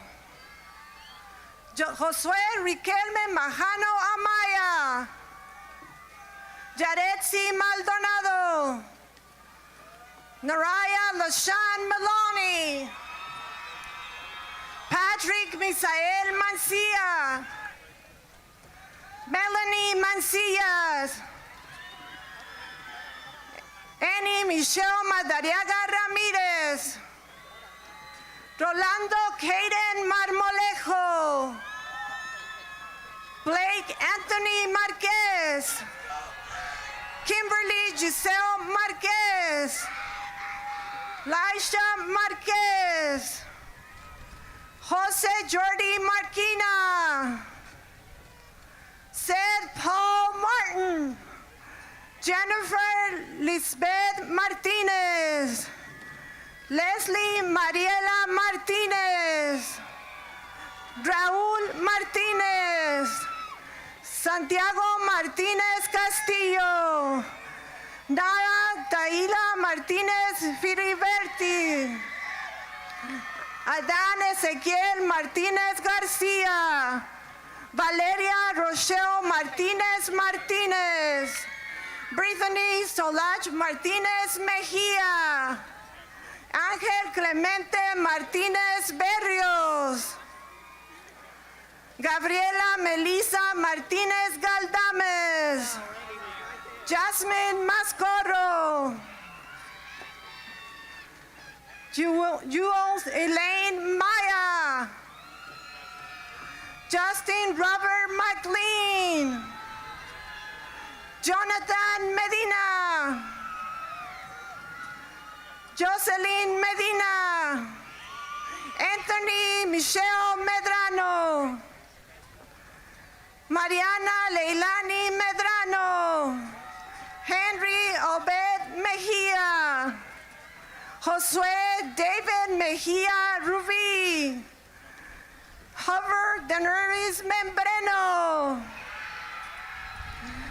Josué Riquelme Majano Amaya. Yaretsi Maldonado. Naraya Lashan Maloney. Patrick Misael Mancia. Melanie Mancillas. Annie Michelle Madariaga Ramirez. Rolando Caden Marmolejo. Blake Anthony Marquez. Kimberly Giselle Marquez. Laisha Marquez. Jose Jordi Marquina. Seth Paul Martin. Jennifer Lisbeth Martinez. Leslie Mariela Martinez. Raúl Martínez. Santiago Martínez Castillo. Nara Taila Martínez Filiberti. Adán Ezequiel Martínez García. Valeria Rochelle Martínez Martínez. Brittany Solach Martínez Mejía. Ángel Clemente Martínez Berrios. Gabriela Melissa Martínez Galdames. Jasmine Mascoro. Jules Elaine Maya. Justin Robert McLean. Jonathan Medina. Jocelyn Medina. Anthony Michelle Medrano. Mariana Leilani Medrano. Henry Obed Mejia. Josué David Mejia Rubí. Hover Daenerys Membreno.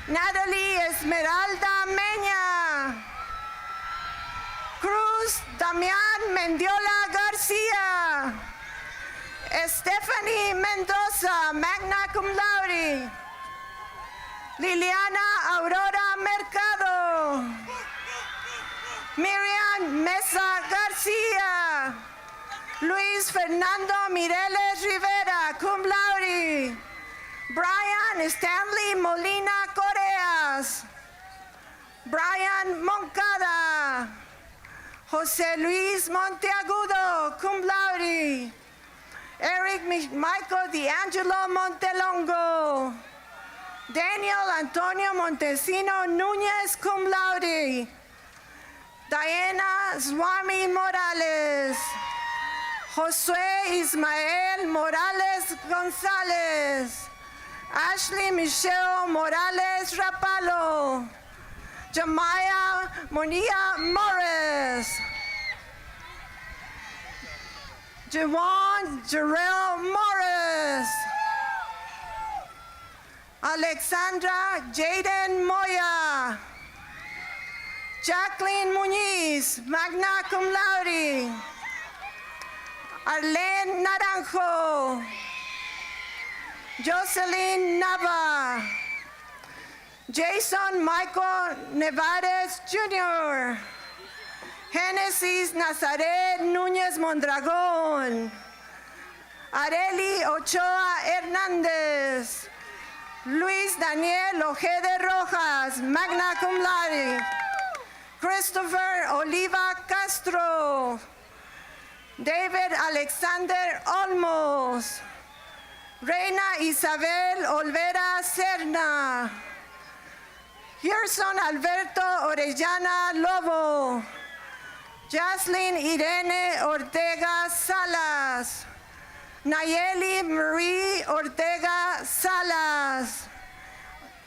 Natalie Esmeralda Meña. Cruz Damián Mendiola Garcia. Stephanie Mendoza, magna cum laude. Liliana Aurora Mercado. Miriam Mesa Garcia. Luis Fernando Mireles Rivera, cum laude. Brian Stanley Molina Correas. Brian Moncada. José Luis Monteagudo, cum laude. Eric Michael D'Angelo Montelongo. Daniel Antonio Montesino Núñez, cum laude. Diana Swami Morales. Josué Ismael Morales González. Ashley Michelle Morales Rapalo. Jamaya Monia Morris. Jawan Jarrell Morris. Alexandra Jaden Moya. Jacqueline Muñiz, magna cum laude. Arlene Naranjo. Jocelyn Nava. Jason Michael Nevares Jr. Genesis Nazaret Núñez Mondragón. Areli Ochoa Hernández. Luis Daniel Ojede Rojas, magna cum laude. Christopher Oliva Castro. David Alexander Olmos. Reina Isabel Olvera Serna. Gerson Alberto Orellana Lobo. Jocelyn Irene Ortega Salas. Nayeli Marie Ortega Salas.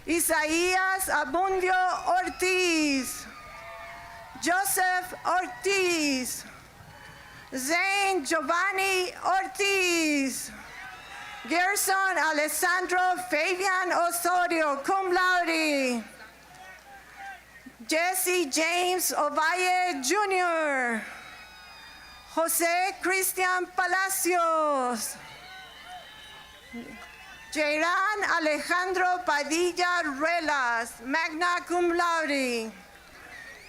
Isaías Abundio Ortiz. Joseph Ortiz. Zane Giovanni Ortiz. Gerson Alessandro Fabian Osorio, cum laude. Jesse James Ovalle Jr. Jose Cristian Palacios. Jairan Alejandro Padilla Ruelas, magna cum laude.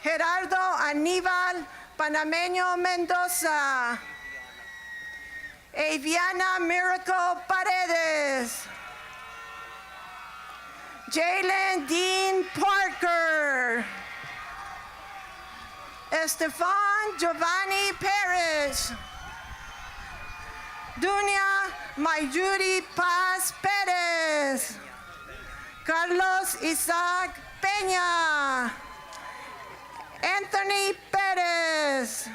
Gerardo Aníbal Panameño Mendoza. Aviana Miracle Paredes. Jalen Dean Parker. Estefan Giovanni Perez. Dunia Mayuri Paz Perez. Carlos Isaac Peña. Anthony Perez.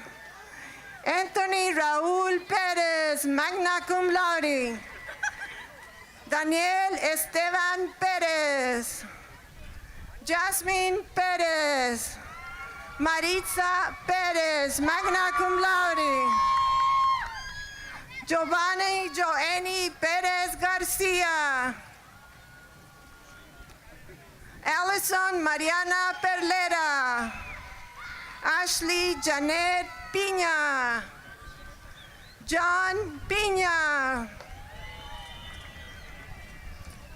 Anthony Raúl Pérez, magna cum laude. Daniel Esteban Pérez. Jasmine Pérez. Maritza Pérez, magna cum laude. Giovanni Joanny Pérez Garcia. Allison Mariana Perlera. Ashley Janet Piña. John Piña.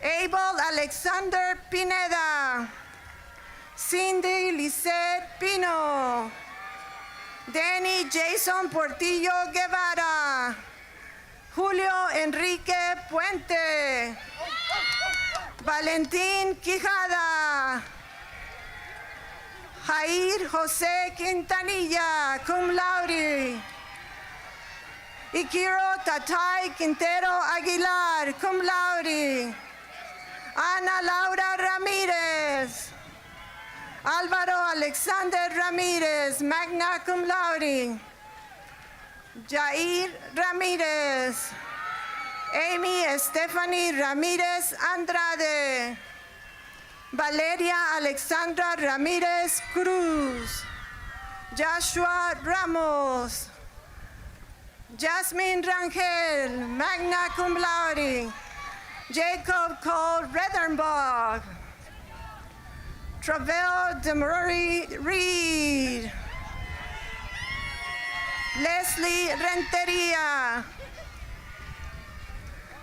Abel Alexander Pineda. Cindy Lisette Pino. Danny Jason Portillo Guevara. Julio Enrique Puente. Valentín Quijada. Jair José Quintanilla, cum laude. Ikiro Tatay Quintero Aguilar, cum laude. Ana Laura Ramírez. Álvaro Alexander Ramírez, magna cum laude. Jair Ramírez. Amy Stephanie Ramírez Andrade. Valeria Alexandra Ramírez Cruz. Joshua Ramos. Jasmine Rangel, magna cum laude. Jacob Cole Redenbach. Travell Demury Reed. Leslie Renteria.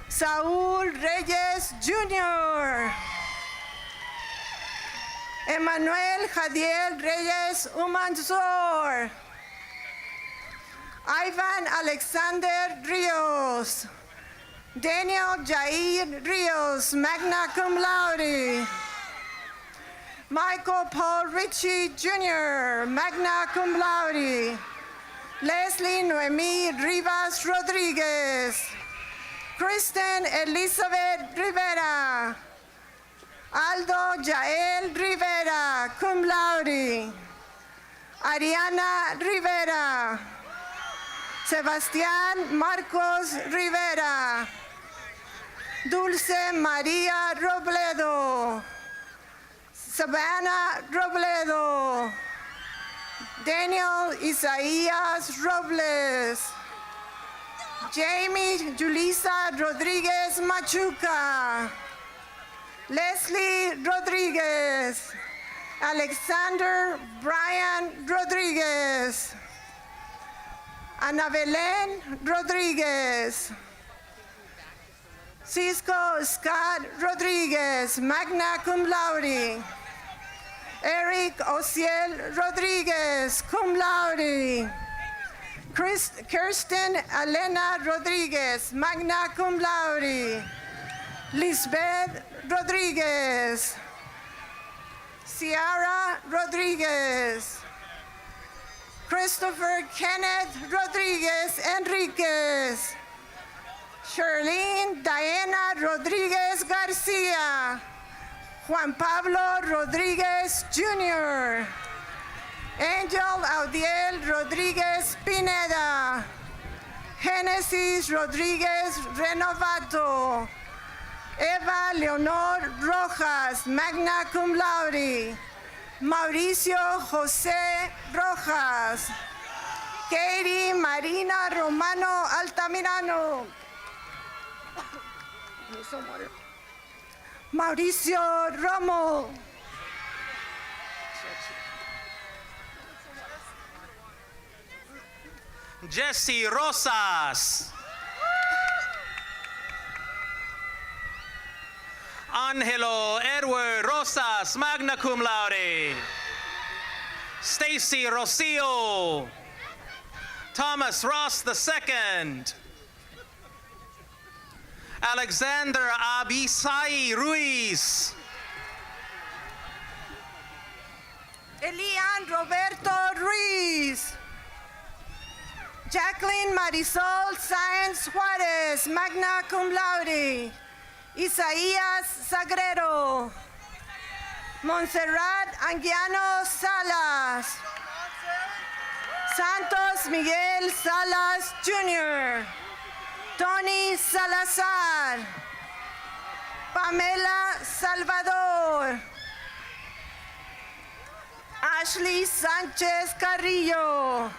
Saúl Reyes Jr. Emmanuel Jadiel Reyes Umanzor. Ivan Alexander Rios. Daniel Jair Rios, magna cum laude. Michael Paul Ritchie Jr., magna cum laude. Leslie Noemi Rivas Rodriguez. Kristen Elizabeth Rivera. Aldo Jael Rivera, cum laude. Ariana Rivera. Sebastián Marcos Rivera. Dulce María Robledo. Savannah Robledo. Daniel Isaías Robles. Jamie Julissa Rodriguez Machuca. Leslie Rodriguez. Alexander Brian Rodriguez. Ana Belén Rodriguez. Cisco Scott Rodriguez, magna cum laude. Eric Ociel Rodriguez, cum laude. Kirsten Elena Rodriguez, magna cum laude. Lisbeth Rodriguez. Ciara Rodriguez. Christopher Kenneth Rodriguez Enriquez. Charlene Diana Rodriguez Garcia. Juan Pablo Rodriguez Jr. Angel Audiel Rodriguez Pineda. Genesis Rodriguez Renovato. Eva Leonor Rojas, magna cum laude. Mauricio José Rojas. Katie Marina Romano Altamirano. Mauricio Romo. Jesse Rosas. Angelo Edward Rosas, magna cum laude. Stacy Rocio. Thomas Ross II. Alexander Abisai Ruiz. Elian Roberto Ruiz. Jacqueline Marisol Sáenz Juárez, magna cum laude. Isaías Sagrero. Montserrat Anguiano Salas. Santos Miguel Salas Jr. Tony Salazar. Pamela Salvador. Ashley Sánchez Carrillo.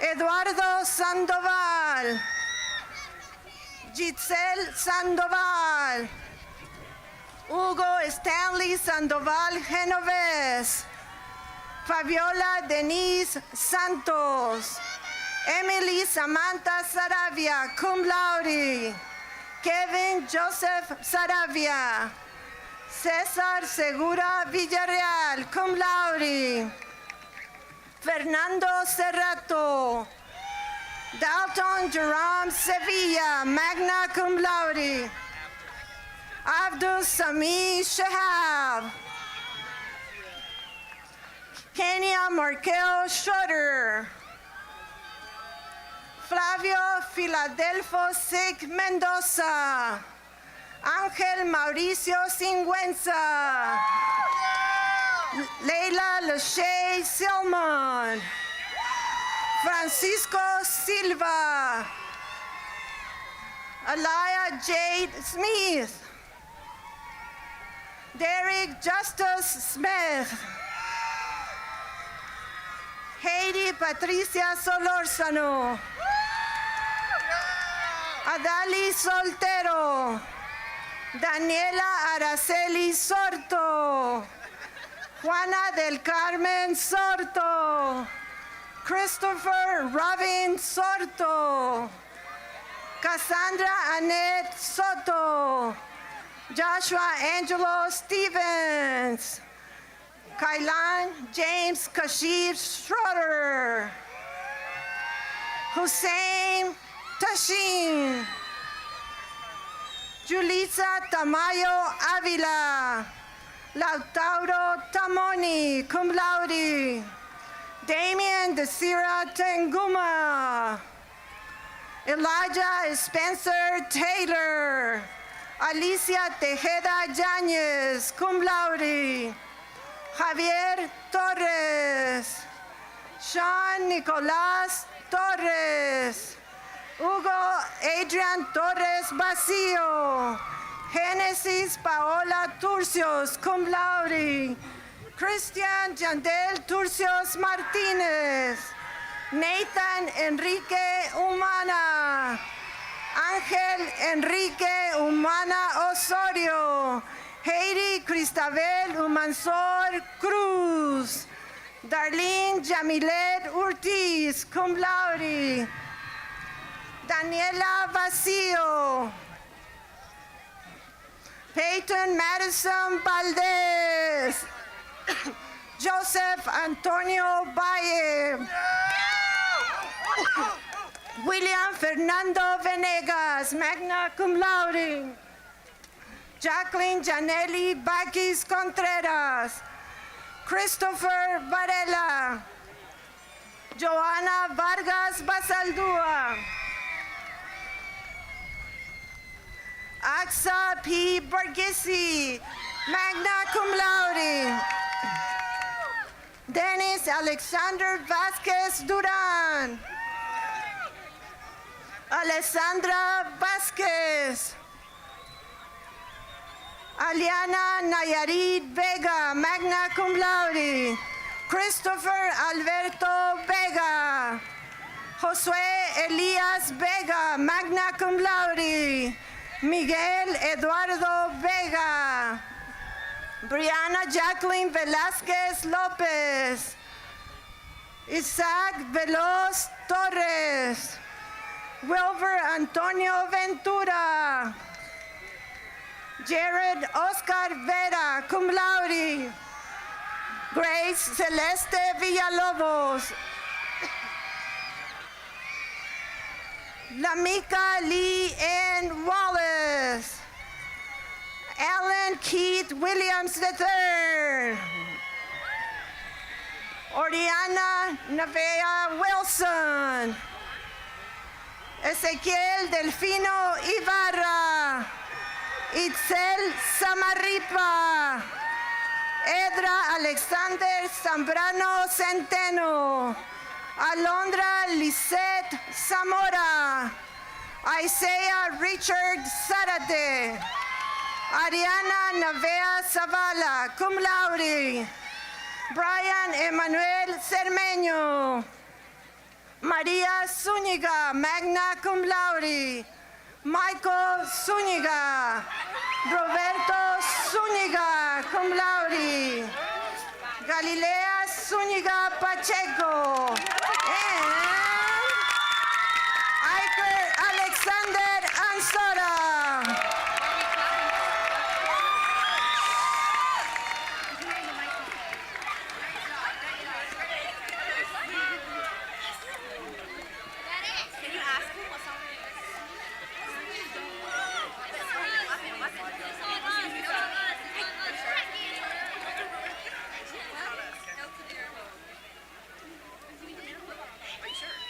Eduardo Sandoval. Giselle Sandoval. Hugo Stanley Sandoval Genovés. Fabiola Denise Santos. Emily Samantha Saravia, cum laude. Kevin Joseph Saravia. César Segura Villarreal, cum laude. Fernando Cerrato. Dalton Jerome Sevilla, magna cum laude. Abdul Sami Shahab. Kenya Markel Schutter. Flavio Filadelfo Sig Mendoza. Ángel Mauricio Singüenza. Leila Lachey Silmon. Francisco Silva. Alaya Jade Smith. Derek Justus Smith. Heidi Patricia Solórzano. Adali Soltero. Daniela Araceli Sorto. Juana del Carmen Sorto. Christopher Robin Sorto. Cassandra Annette Soto. Joshua Angelo Stevens. Kailan James Kashif Schroeder. Hussein Tashin. Julissa Tamayo Avila. Lautaro Tamoni, cum laude. Damian Desira Tenguma. Elijah Spencer Taylor. Alicia Tejeda Yañez, cum laude. Javier Torres. Sean Nicolás Torres. Hugo Adrian Torres Basillo. Genesis Paola Turcios, cum laude. Christian Yandel Turcios Martínez. Nathan Enrique Humana. Ángel Enrique Humana Osorio. Heidi Cristabel Humansor Cruz. Darlene Jamilet Ortiz, cum laude. Daniela Vacío. Peyton Madison Valdez. Joseph Antonio Valle. William Fernando Venegas, magna cum laude. Jacqueline Janelli Baquis Contreras. Christopher Varela. Joana Vargas Basaldúa. Axa P. Borghesi, magna cum laude. Dennis Alexander Vasquez Duran. Alessandra Vasquez. Aliana Nayarit Vega, magna cum laude. Christopher Alberto Vega. Josué Elias Vega, magna cum laude. Miguel Eduardo Vega. Brianna Jacqueline Velázquez López. Isaac Veloz Torres. Wilber Antonio Ventura. Jared Oscar Vera, cum laude. Grace Celeste Villalobos. Lamika Lee Ann Wallace. Alan Keith Williams III. Oriana Navea Wilson. Ezequiel Delfino Ibarra. Itzel Samarripa. Edra Alexander Zambrano Centeno. Alondra Lisette Zamora. Isaiah Richard Zarate. Ariana Navea Zavala, cum laude. Brian Emanuel Cermeño. María Zúñiga, magna cum laude. Michael Zúñiga. Roberto Zúñiga, cum laude. Galilea Zúñiga Pacheco. And Iker Alexander Ansora. Sure.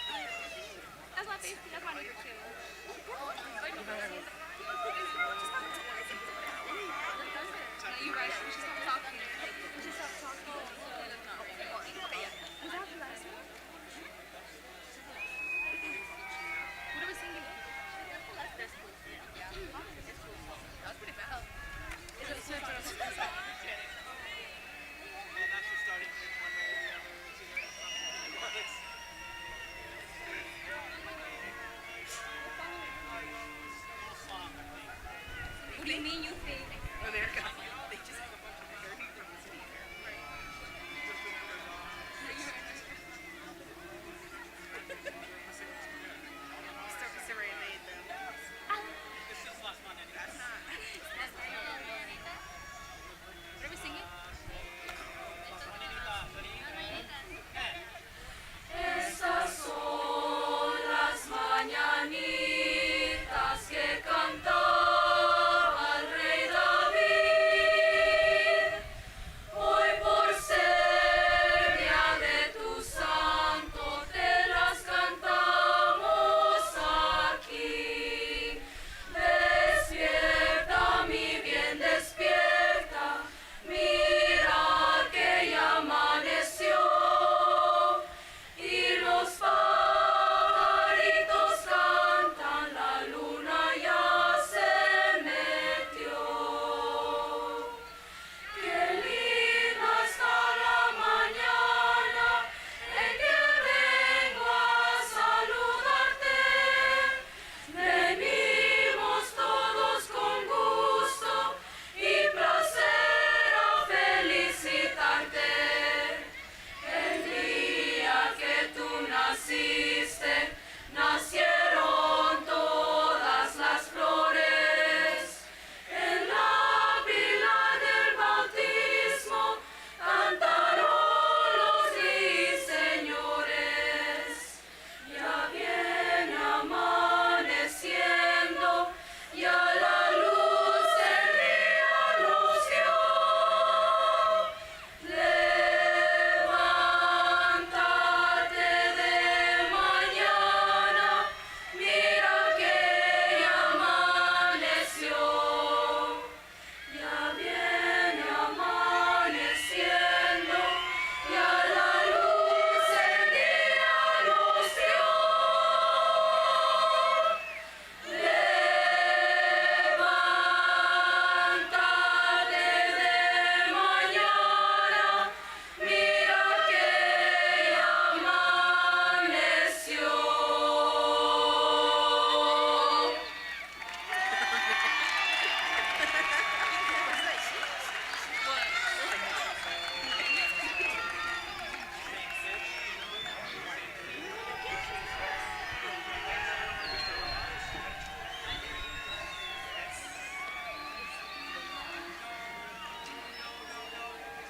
Estas son las mañanitas que cantaba el rey David. Hoy por ser día de tu santo te las cantamos aquí. Despierta, mi bien, despierta. Mira que ya amaneció. Y los pajaritos cantan, la luna ya se metió. Qué linda está la mañana en que vengo a saludarte. Venimos todos con gusto y placer a felicitarte. El día que tú naciste, nacieron todas las flores. En la pila del bautismo cantaron los ruiseñores. Ya viene amaneciendo, ya la luz del día nos dio. Levántate de mañana, mira que ya amaneció. Ya viene amaneciendo, ya la luz del día nos dio. Levántate de mañana, mira que ya amaneció.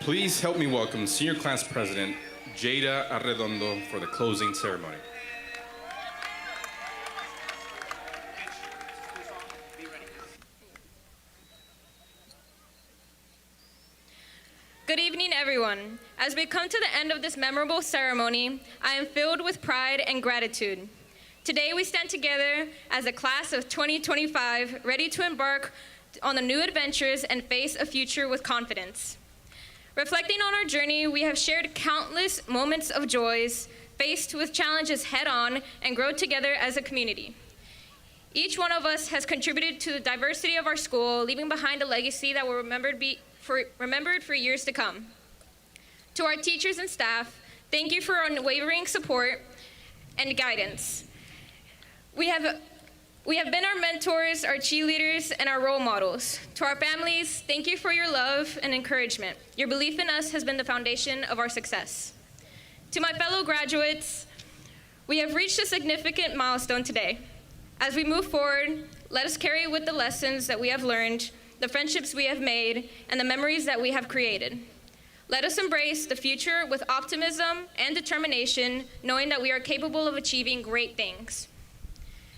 Please help me welcome Senior Class President Jada Arredondo for the closing ceremony. Good evening, everyone. As we come to the end of this memorable ceremony, I am filled with pride and gratitude. Today, we stand together as a class of 2025, ready to embark on the new adventures and face a future with confidence. Reflecting on our journey, we have shared countless moments of joys, faced with challenges head-on, and grown together as a community. Each one of us has contributed to the diversity of our school, leaving behind a legacy that will remembered for years to come. To our teachers and staff, thank you for your unwavering support and guidance. We have been our mentors, our cheerleaders, and our role models. To our families, thank you for your love and encouragement. Your belief in us has been the foundation of our success. To my fellow graduates, we have reached a significant milestone today. As we move forward, let us carry with the lessons that we have learned, the friendships we have made, and the memories that we have created. Let us embrace the future with optimism and determination, knowing that we are capable of achieving great things.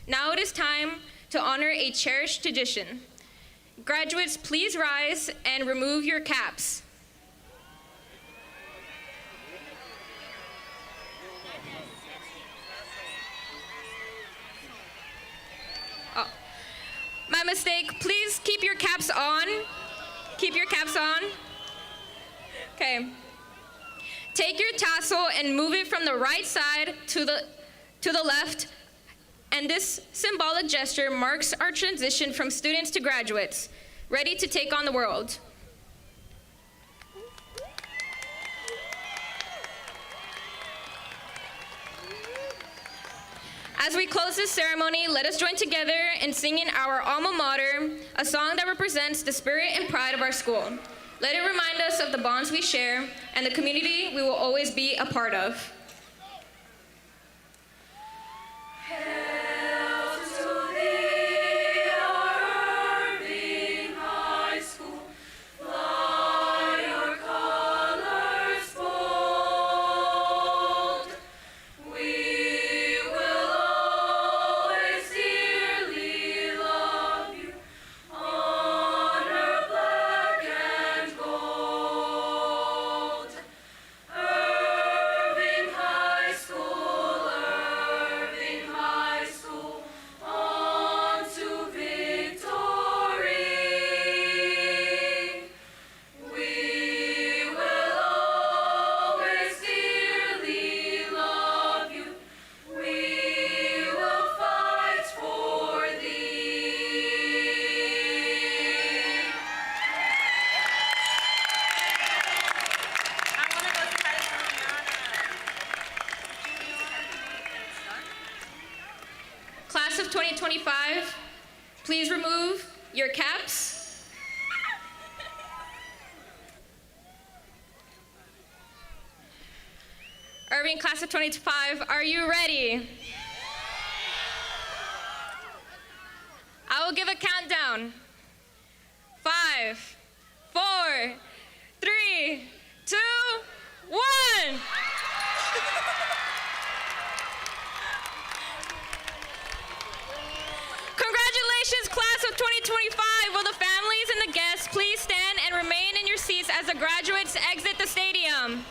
Now it is time to honor a cherished tradition. Graduates, please rise and remove your caps. Oh, my mistake. Please keep your caps on. Keep your caps on. Okay. Take your tassel and move it from the right side to the left. And this symbolic gesture marks our transition from students to graduates, ready to take on the world. As we close this ceremony, let us join together in singing our alma mater, a song that represents the spirit and pride of our school. Let it remind us of the bonds we share and the community we will always be a part of. Hail to thee, our Irving High School. Fly your colors bold. We will always dearly love you. Honor black and gold. Irving High School, on to victory. We will always dearly love you. We will fight for thee. Class of 2025, please remove your caps. Irving Class of 2025, are you ready? I will give a countdown. 5, 4, 3, 2, 1. Congratulations, Class of 2025. Will the families and the guests please stand and remain in your seats as the graduates exit the stadium?